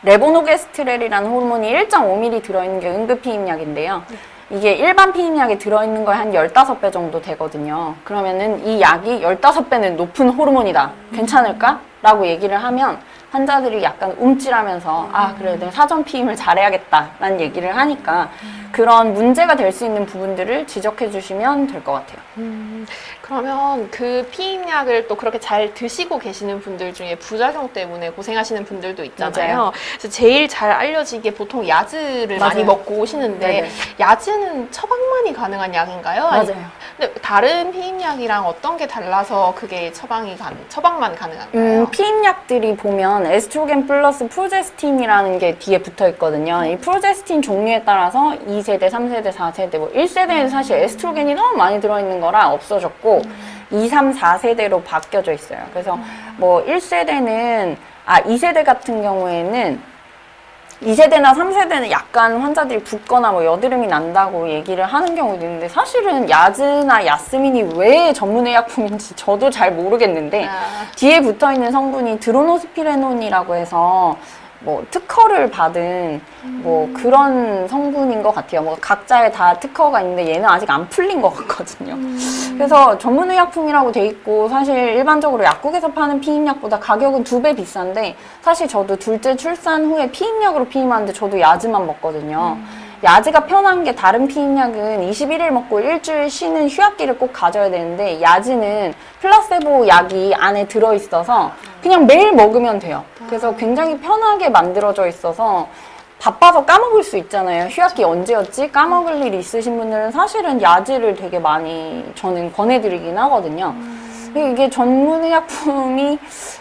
레보노게스트렐이라는 호르몬이 1.5ml 들어있는 게 응급 피임약인데요. 이게 일반 피임약에 들어있는 거에 한 15배 정도 되거든요. 그러면은 이 약이 15배는 높은 호르몬이다. 괜찮을까? 라고 얘기를 하면 환자들이 약간 움찔하면서 그래 내가 사전 피임을 잘해야겠다 라는 얘기를 하니까 그런 문제가 될 수 있는 부분들을 지적해 주시면 될 것 같아요. 그러면 그 피임약을 또 그렇게 잘 드시고 계시는 분들 중에 부작용 때문에 고생하시는 분들도 있잖아요. 맞아요. 그래서 제일 잘 알려진 게 보통 야즈를 많이 맞아요. 먹고 오시는데 네네. 야즈는 처방만이 가능한 약인가요? 아니, 맞아요. 근데 다른 피임약이랑 어떤 게 달라서 그게 처방만 가능한가요? 피임약들이 보면 에스트로겐 플러스 프로제스틴이라는 게 뒤에 붙어 있거든요. 이 프로제스틴 종류에 따라서 2세대, 3세대, 4세대, 뭐 1세대에는 사실 에스트로겐이 너무 많이 들어있는 거라 없어졌고 2, 3, 4세대로 바뀌어져 있어요. 그래서 뭐 1세대는 2세대 같은 경우에는 2세대나 3세대는 약간 환자들이 붓거나 뭐 여드름이 난다고 얘기를 하는 경우도 있는데 사실은 야즈나 야스민이 왜 전문의약품인지 저도 잘 모르겠는데 뒤에 붙어있는 성분이 드로노스피레논이라고 해서 뭐 특허를 받은 뭐 그런 성분인 것 같아요. 뭐 각자의 다 특허가 있는데 얘는 아직 안 풀린 것 같거든요. 그래서 전문의약품이라고 돼 있고 사실 일반적으로 약국에서 파는 피임약보다 가격은 2배 비싼데 사실 저도 둘째 출산 후에 피임약으로 피임하는데 저도 야즈만 먹거든요. 야즈가 편한 게 다른 피임약은 21일 먹고 일주일 쉬는 휴약기를 꼭 가져야 되는데 야즈는 플라세보 약이 안에 들어있어서 그냥 매일 먹으면 돼요. 그래서 굉장히 편하게 만들어져 있어서 바빠서 까먹을 수 있잖아요. 휴학기 언제였지? 까먹을 일이 있으신 분들은 사실은 야즈를 되게 많이 저는 권해드리긴 하거든요. 이게 전문의약품이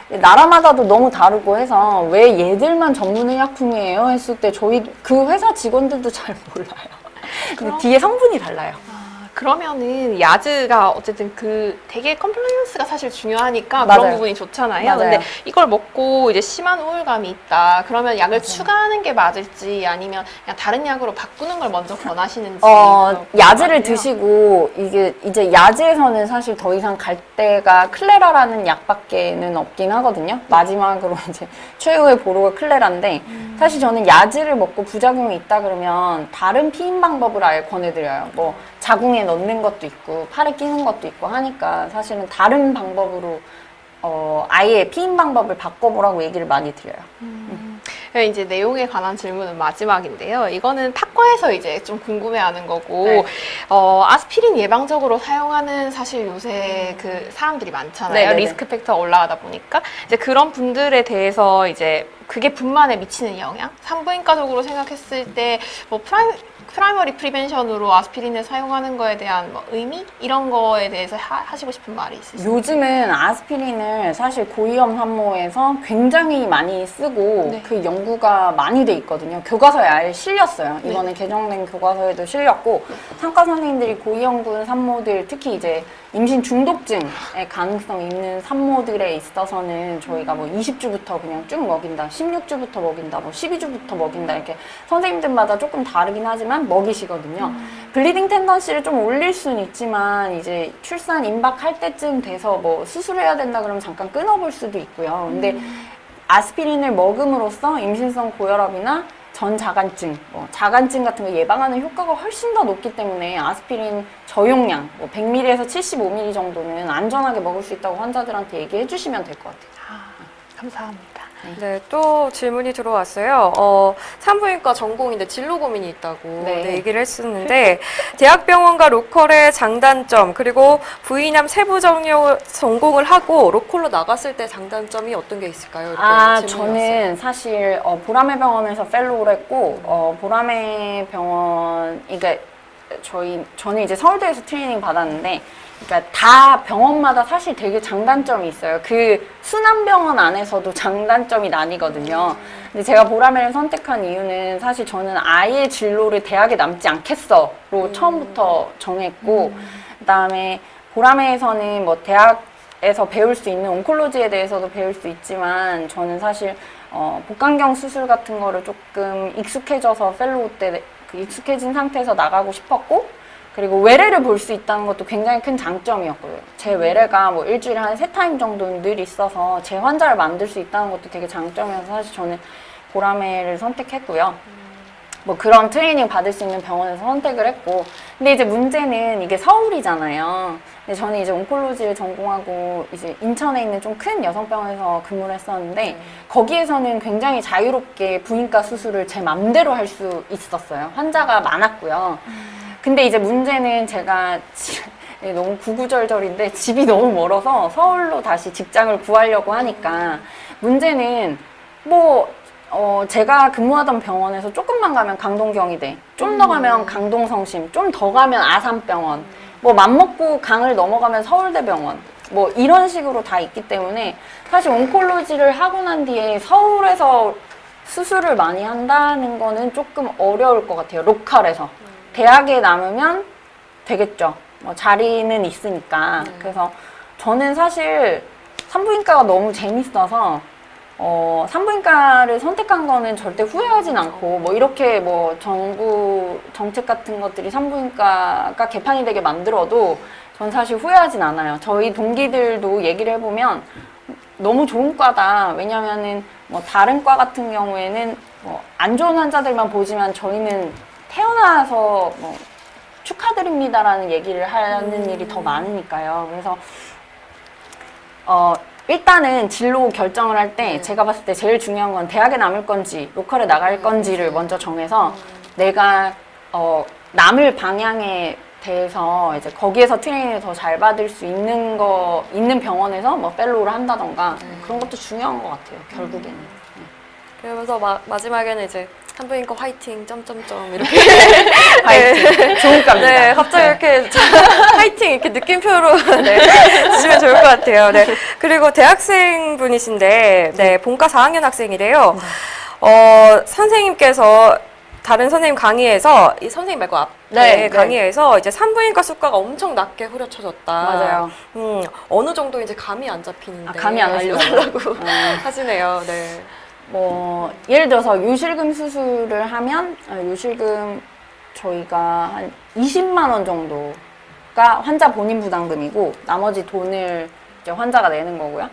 나라마다도 너무 다르고 해서 왜 얘들만 전문의약품이에요? 했을 때 저희 그 회사 직원들도 잘 몰라요. 근데 뒤에 성분이 달라요. 그러면은 야즈가 어쨌든 그 되게 컴플라이언스가 사실 중요하니까 맞아요. 그런 부분이 좋잖아요. 맞아요. 근데 이걸 먹고 이제 심한 우울감이 있다. 그러면 약을 추가하는 게 맞을지 아니면 그냥 다른 약으로 바꾸는 걸 먼저 권하시는지. 야즈를 드시고 이게 이제 야즈에서는 사실 더 이상 갈 데가 클레라라는 약밖에는 없긴 하거든요. 마지막으로 이제 최후의 보루가 클레라인데 사실 저는 야즈를 먹고 부작용이 있다 그러면 다른 피임 방법을 아예 권해드려요. 뭐 자궁에 넣는 것도 있고 팔에 끼는 것도 있고 하니까 사실은 다른 방법으로 아예 피임 방법을 바꿔보라고 얘기를 많이 드려요. 이제 내용에 관한 질문은 마지막인데요. 이거는 탁과에서 이제 좀 궁금해하는 거고, 네. 아스피린 예방적으로 사용하는 사실 요새 그 사람들이 많잖아요. 네네네. 리스크 팩터가 올라가다 보니까 이제 그런 분들에 대해서 이제 그게 분만에 미치는 영향, 산부인과적으로 생각했을 때 뭐 프라이머리 프리벤션으로 아스피린을 사용하는 거에 대한 뭐 의미 이런 거에 대해서 하시고 싶은 말이 있으세요? 요즘은 아스피린을 사실 고위험 산모에서 굉장히 많이 쓰고 네. 그 연구가 많이 돼 있거든요. 교과서에 아예 실렸어요. 이번에 개정된 교과서에도 실렸고 상과 선생님들이 고위험군 산모들 특히 이제 임신 중독증의 가능성 있는 산모들에 있어서는 저희가 뭐 20주부터 그냥 쭉 먹인다, 16주부터 먹인다, 뭐 12주부터 먹인다 이렇게 선생님들마다 조금 다르긴 하지만 먹이시거든요. 블리딩 텐던시를 좀 올릴 수는 있지만 이제 출산 임박할 때쯤 돼서 뭐 수술해야 된다 그러면 잠깐 끊어볼 수도 있고요. 근데 아스피린을 먹음으로써 임신성 고혈압이나 전자간증, 뭐 자간증 같은 거 예방하는 효과가 훨씬 더 높기 때문에 아스피린 저용량, 뭐 100ml에서 75ml 정도는 안전하게 먹을 수 있다고 환자들한테 얘기해 주시면 될 것 같아요. 감사합니다. 네, 또 질문이 들어왔어요. 산부인과 전공인데 진로 고민이 있다고 네. 얘기를 했었는데 대학병원과 로컬의 장단점 그리고 부인암 세부 전공을 하고 로컬로 나갔을 때 장단점이 어떤 게 있을까요? 이렇게 질문이 왔어요. 저는 사실 보라매 병원에서 펠로우를 했고 보라매 병원, 그러니까 저는 이제 서울대에서 트레이닝 받았는데 그러니까 다 병원마다 사실 되게 장단점이 있어요. 그 순환병원 안에서도 장단점이 나뉘거든요. 근데 제가 보라매를 선택한 이유는 사실 저는 아예 진로를 대학에 남지 않겠어로 처음부터 정했고 그다음에 보라매에서는 뭐 대학에서 배울 수 있는 온콜로지에 대해서도 배울 수 있지만 저는 사실 복강경 수술 같은 거를 조금 익숙해져서 펠로우 때 그 익숙해진 상태에서 나가고 싶었고 그리고 외래를 볼 수 있다는 것도 굉장히 큰 장점이었고요. 제 외래가 뭐 일주일에 한 3타임 정도는 늘 있어서 제 환자를 만들 수 있다는 것도 되게 장점이어서 사실 저는 보라매를 선택했고요. 뭐 그런 트레이닝 받을 수 있는 병원에서 선택을 했고, 근데 이제 문제는 이게 서울이잖아요. 근데 저는 이제 온콜로지를 전공하고 이제 인천에 있는 좀 큰 여성병원에서 근무를 했었는데 거기에서는 굉장히 자유롭게 부인과 수술을 제 맘대로 할 수 있었어요. 환자가 많았고요. 근데 이제 문제는 제가 너무 구구절절인데 집이 너무 멀어서 서울로 다시 직장을 구하려고 하니까 문제는 뭐 제가 근무하던 병원에서 조금만 가면 강동경희대, 좀 더 가면 강동성심, 좀 더 가면 아산병원, 뭐 맘먹고 강을 넘어가면 서울대병원, 뭐 이런 식으로 다 있기 때문에 사실 온콜로지를 하고 난 뒤에 서울에서 수술을 많이 한다는 거는 조금 어려울 것 같아요. 로컬에서. 대학에 남으면 되겠죠. 뭐 자리는 있으니까. 그래서 저는 사실 산부인과가 너무 재밌어서 산부인과를 선택한 거는 절대 후회하진 않고, 뭐 이렇게 뭐 정부 정책 같은 것들이 산부인과가 개판이 되게 만들어도 전 사실 후회하진 않아요. 저희 동기들도 얘기를 해보면 너무 좋은 과다. 왜냐면은 뭐 다른 과 같은 경우에는 뭐 안 좋은 환자들만 보지만 저희는 태어나서 뭐 축하드립니다라는 얘기를 하는 일이 더 많으니까요. 그래서 일단은 진로 결정을 할 때 제가 봤을 때 제일 중요한 건 대학에 남을 건지 로컬에 나갈 건지를 먼저 정해서 내가 남을 방향에 대해서 이제 거기에서 트레이닝을 더 잘 받을 수 있는 병원에서 뭐 펠로우를 한다던가 그런 것도 중요한 것 같아요. 결국에는. 그러면서 마지막에는 이제 산부인과 화이팅 점점점 이렇게 화이팅. 좋은 과입니다. 네, 갑자기 이렇게 화이팅 이렇게 느낌표로 네, 주시면 좋을 것 같아요. 네. 그리고 대학생 분이신데 네, 본과 4학년 학생이래요. 선생님께서 다른 선생님 강의에서 이 선생님 말고 앞에 네, 강의에서 이제 산부인과 수가가 엄청 낮게 후려쳐졌다. 맞아요. 어느 정도 이제 감이 안 잡히는데 감이 안 알려달라고 하시네요. 네. 뭐 예를 들어서 요실금 수술을 하면 요실금 저희가 한 20만 원 정도가 환자 본인 부담금이고 나머지 돈을 이제 환자가 내는 거고요.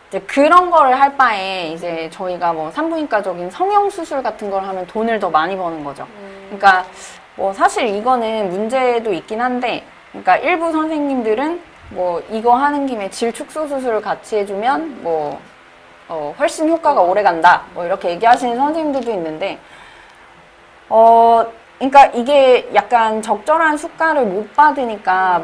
이제 그런 거를 할 바에 이제 저희가 뭐 산부인과적인 성형 수술 같은 걸 하면 돈을 더 많이 버는 거죠. 그러니까 뭐 사실 이거는 문제도 있긴 한데, 그러니까 일부 선생님들은 뭐 이거 하는 김에 질 축소 수술을 같이 해주면 뭐 훨씬 효과가 오래 간다. 뭐 이렇게 얘기하시는 선생님들도 있는데, 그러니까 이게 약간 적절한 수가를 못 받으니까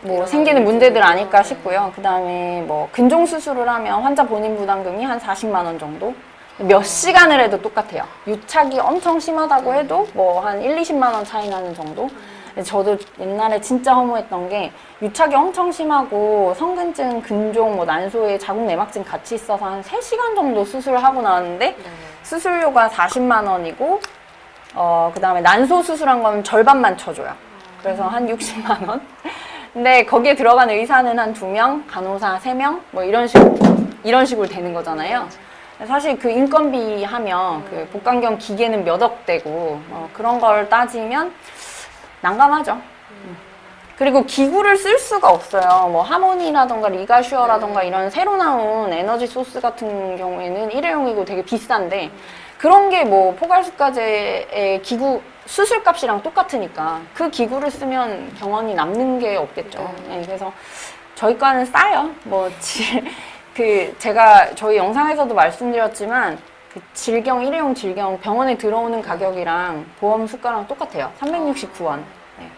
뭐 생기는 문제들 아닐까 싶고요. 그 다음에 뭐 근종 수술을 하면 환자 본인 부담금이 한 40만 원 정도? 몇 시간을 해도 똑같아요. 유착이 엄청 심하다고 해도 뭐 한 1, 20만 원 차이 나는 정도? 저도 옛날에 진짜 허무했던 게 유착이 엄청 심하고 성근증, 근종, 뭐 난소에 자궁 내막증 같이 있어서 한 3시간 정도 수술을 하고 나왔는데 수술료가 40만 원이고 그 다음에 난소 수술한 건 절반만 쳐줘요. 그래서 한 60만 원? 근데 거기에 들어간 의사는 한 2명, 간호사 3명? 뭐 이런 식으로 되는 거잖아요. 사실 그 인건비 하면 그 복강경 기계는 몇 억대고 그런 걸 따지면 난감하죠. 그리고 기구를 쓸 수가 없어요. 뭐 하모니라던가 리가슈어라던가 이런 새로 나온 에너지 소스 같은 경우에는 일회용이고 되게 비싼데 그런 게 뭐 포괄수가제의 기구 수술값이랑 똑같으니까 그 기구를 쓰면 병원이 남는 게 없겠죠. 네, 그래서 저희 과는 싸요. 뭐 제가 저희 영상에서도 말씀드렸지만 그 질경, 일회용 질경 병원에 들어오는 가격이랑 보험 수가랑 똑같아요. 369원. 네.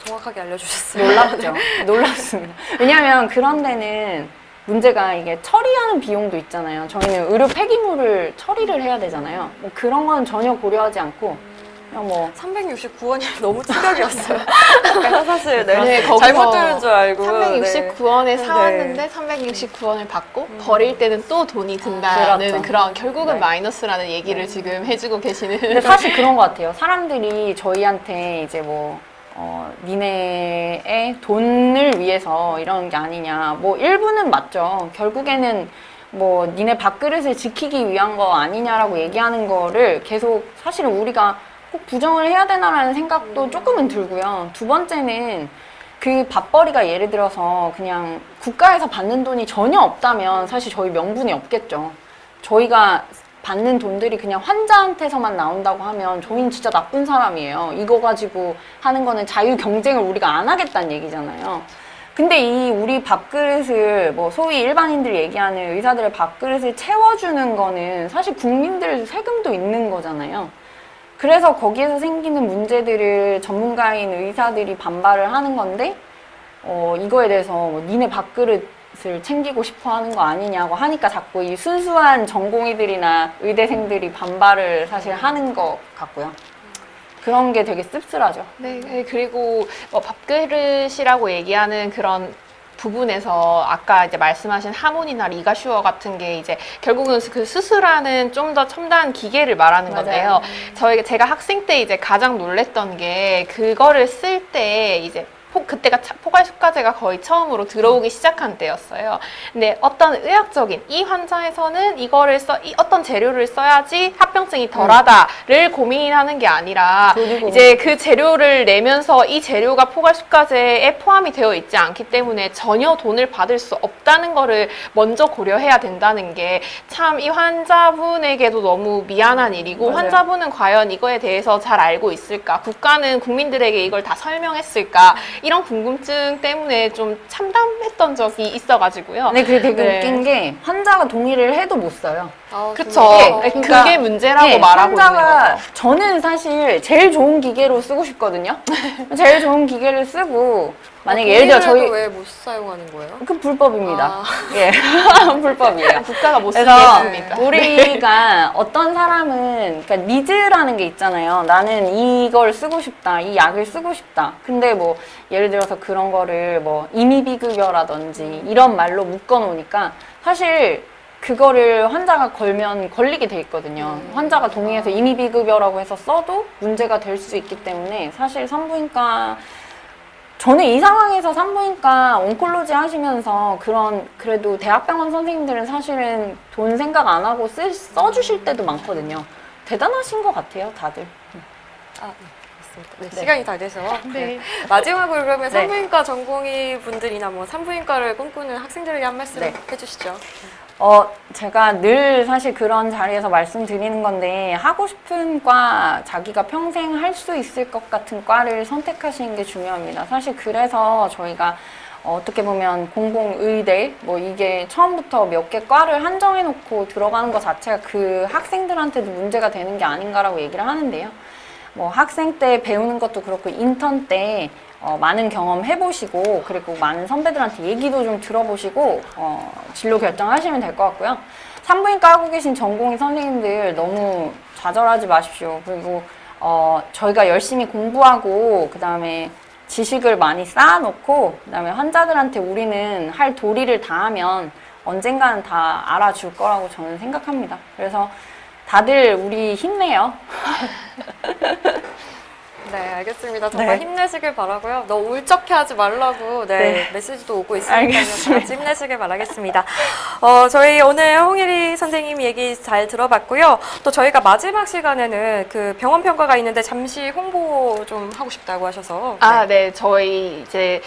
정확하게 알려주셨어요. 놀랍죠? 놀랍습니다. 왜냐하면 그런 데는 문제가 이게 처리하는 비용도 있잖아요. 저희는 의료 폐기물을 처리를 해야 되잖아요. 뭐 그런 건 전혀 고려하지 않고 그냥 뭐 369원이 너무 충격이었어요. 사실 네, 거기서 잘못 들은 줄 알고 369원에 사왔는데 네. 369원을 받고 버릴 때는 또 돈이 든다는 그렇죠. 그런 결국은 네. 마이너스라는 얘기를 지금 해주고 계시는. 근데 사실 그런 것 같아요. 사람들이 저희한테 이제 뭐 니네의 돈을 위해서 이런 게 아니냐. 뭐 일부는 맞죠. 결국에는 뭐 니네 밥그릇을 지키기 위한 거 아니냐라고 얘기하는 거를 계속 사실은 우리가 꼭 부정을 해야 되나라는 생각도 조금은 들고요. 두 번째는 그 밥벌이가 예를 들어서 그냥 국가에서 받는 돈이 전혀 없다면 사실 저희 명분이 없겠죠. 저희가 받는 돈들이 그냥 환자한테서만 나온다고 하면 저희는 진짜 나쁜 사람이에요. 이거 가지고 하는 거는 자유 경쟁을 우리가 안 하겠다는 얘기잖아요. 근데 이 우리 밥그릇을 뭐 소위 일반인들이 얘기하는 의사들의 밥그릇을 채워주는 거는 사실 국민들 세금도 있는 거잖아요. 그래서 거기에서 생기는 문제들을 전문가인 의사들이 반발을 하는 건데 이거에 대해서 뭐 니네 밥그릇을 챙기고 싶어 하는 거 아니냐고 하니까 자꾸 이 순수한 전공의들이나 의대생들이 반발을 사실 하는 것 같고요. 그런 게 되게 씁쓸하죠. 네, 그리고 뭐 밥그릇이라고 얘기하는 그런 부분에서 아까 이제 말씀하신 하모니나 리가슈어 같은 게 이제 결국은 그 수술하는 좀 더 첨단 기계를 말하는 건데요. 제가 학생 때 이제 가장 놀랬던 게 그거를 쓸 때 이제 그때가 포괄숙가제가 거의 처음으로 들어오기 시작한 때였어요. 근데 어떤 의학적인 이 환자에서는 이거를 어떤 재료를 써야지 합병증이 덜하다를 고민하는 게 아니라 이제 그 재료를 내면서 이 재료가 포괄숙가제에 포함이 되어 있지 않기 때문에 전혀 돈을 받을 수 없다는 거를 먼저 고려해야 된다는 게 참 이 환자분에게도 너무 미안한 일이고 맞아요. 환자분은 과연 이거에 대해서 잘 알고 있을까? 국가는 국민들에게 이걸 다 설명했을까? 이런 궁금증 때문에 좀 참담했던 적이 있어가지고요. 네, 그게 되게 네. 웃긴 게 환자가 동의를 해도 못 써요. 그쵸. 그러니까 그게 문제라고 네, 말하고 있는 환자가 거죠. 저는 사실 제일 좋은 기계로 쓰고 싶거든요. 제일 좋은 기계를 쓰고 만약에 예를 들어 저희 왜못 사용하는 거예요? 그 불법입니다. 예, 불법이에요. 국가가 못 쓰게 그래서 했습니다. 우리가 어떤 사람은 그러니까 니즈라는 게 있잖아요. 나는 이걸 쓰고 싶다, 이 약을 쓰고 싶다. 근데 뭐 예를 들어서 그런 거를 뭐 임의비급여라든지 이런 말로 묶어 놓으니까 사실 그거를 환자가 걸면 걸리게 돼 있거든요. 환자가 동의해서 임의비급여라고 해서 써도 문제가 될 수 있기 때문에 사실 산부인과 저는 이 상황에서 산부인과 온콜로지 하시면서 그래도 대학병원 선생님들은 사실은 돈 생각 안 하고 써주실 때도 많거든요. 대단하신 것 같아요, 다들. 네, 시간이 다 돼서 네. 마지막으로 그러면 네. 산부인과 전공의 분들이나 뭐 산부인과를 꿈꾸는 학생들에게 한 말씀 네. 해주시죠. 제가 늘 사실 그런 자리에서 말씀드리는 건데 하고 싶은 과 자기가 평생 할 수 있을 것 같은 과를 선택하시는 게 중요합니다. 사실 그래서 저희가 어떻게 보면 공공의대 뭐 이게 처음부터 몇 개 과를 한정해 놓고 들어가는 것 자체가 그 학생들한테도 문제가 되는 게 아닌가라고 얘기를 하는데요. 뭐 학생 때 배우는 것도 그렇고 인턴 때 많은 경험 해보시고 그리고 많은 선배들한테 얘기도 좀 들어보시고 진로 결정하시면 될 것 같고요. 산부인과 하고 계신 전공의 선생님들 너무 좌절하지 마십시오. 그리고 저희가 열심히 공부하고 그 다음에 지식을 많이 쌓아놓고 그 다음에 환자들한테 우리는 할 도리를 다하면 언젠가는 다 알아줄 거라고 저는 생각합니다. 그래서 다들 우리 힘내요. 네, 알겠습니다. 정말 네. 힘내시길 바라고요. 너무 울적해하지 말라고 메시지도 오고 있으니까요. 다 같이 힘내시길 바라겠습니다. 저희 오늘 홍일희 선생님 얘기 잘 들어봤고요. 또 저희가 마지막 시간에는 그 병원 평가가 있는데 잠시 홍보 좀 하고 싶다고 하셔서. 네. 저희 이제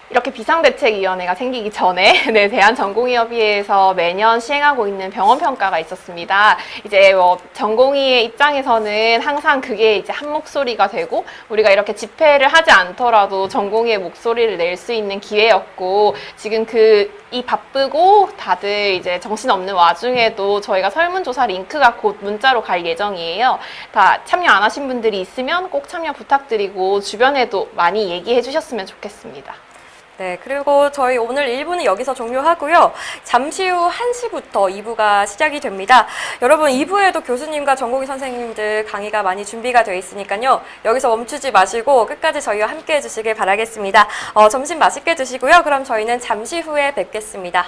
이렇게 비상대책위원회가 생기기 전에 대한전공의협의회에서 매년 시행하고 있는 병원평가가 있었습니다. 이제 뭐 전공의의 입장에서는 항상 그게 이제 한 목소리가 되고 우리가 이렇게 집회를 하지 않더라도 전공의의 목소리를 낼 수 있는 기회였고 지금 이 바쁘고 다들 이제 정신없는 와중에도 저희가 설문조사 링크가 곧 문자로 갈 예정이에요. 다 참여 안 하신 분들이 있으면 꼭 참여 부탁드리고 주변에도 많이 얘기해 주셨으면 좋겠습니다. 네, 그리고 저희 오늘 1부는 여기서 종료하고요. 잠시 후 1시부터 2부가 시작이 됩니다. 여러분 2부에도 교수님과 전공의 선생님들 강의가 많이 준비가 되어 있으니까요. 여기서 멈추지 마시고 끝까지 저희와 함께 해주시길 바라겠습니다. 점심 맛있게 드시고요. 그럼 저희는 잠시 후에 뵙겠습니다.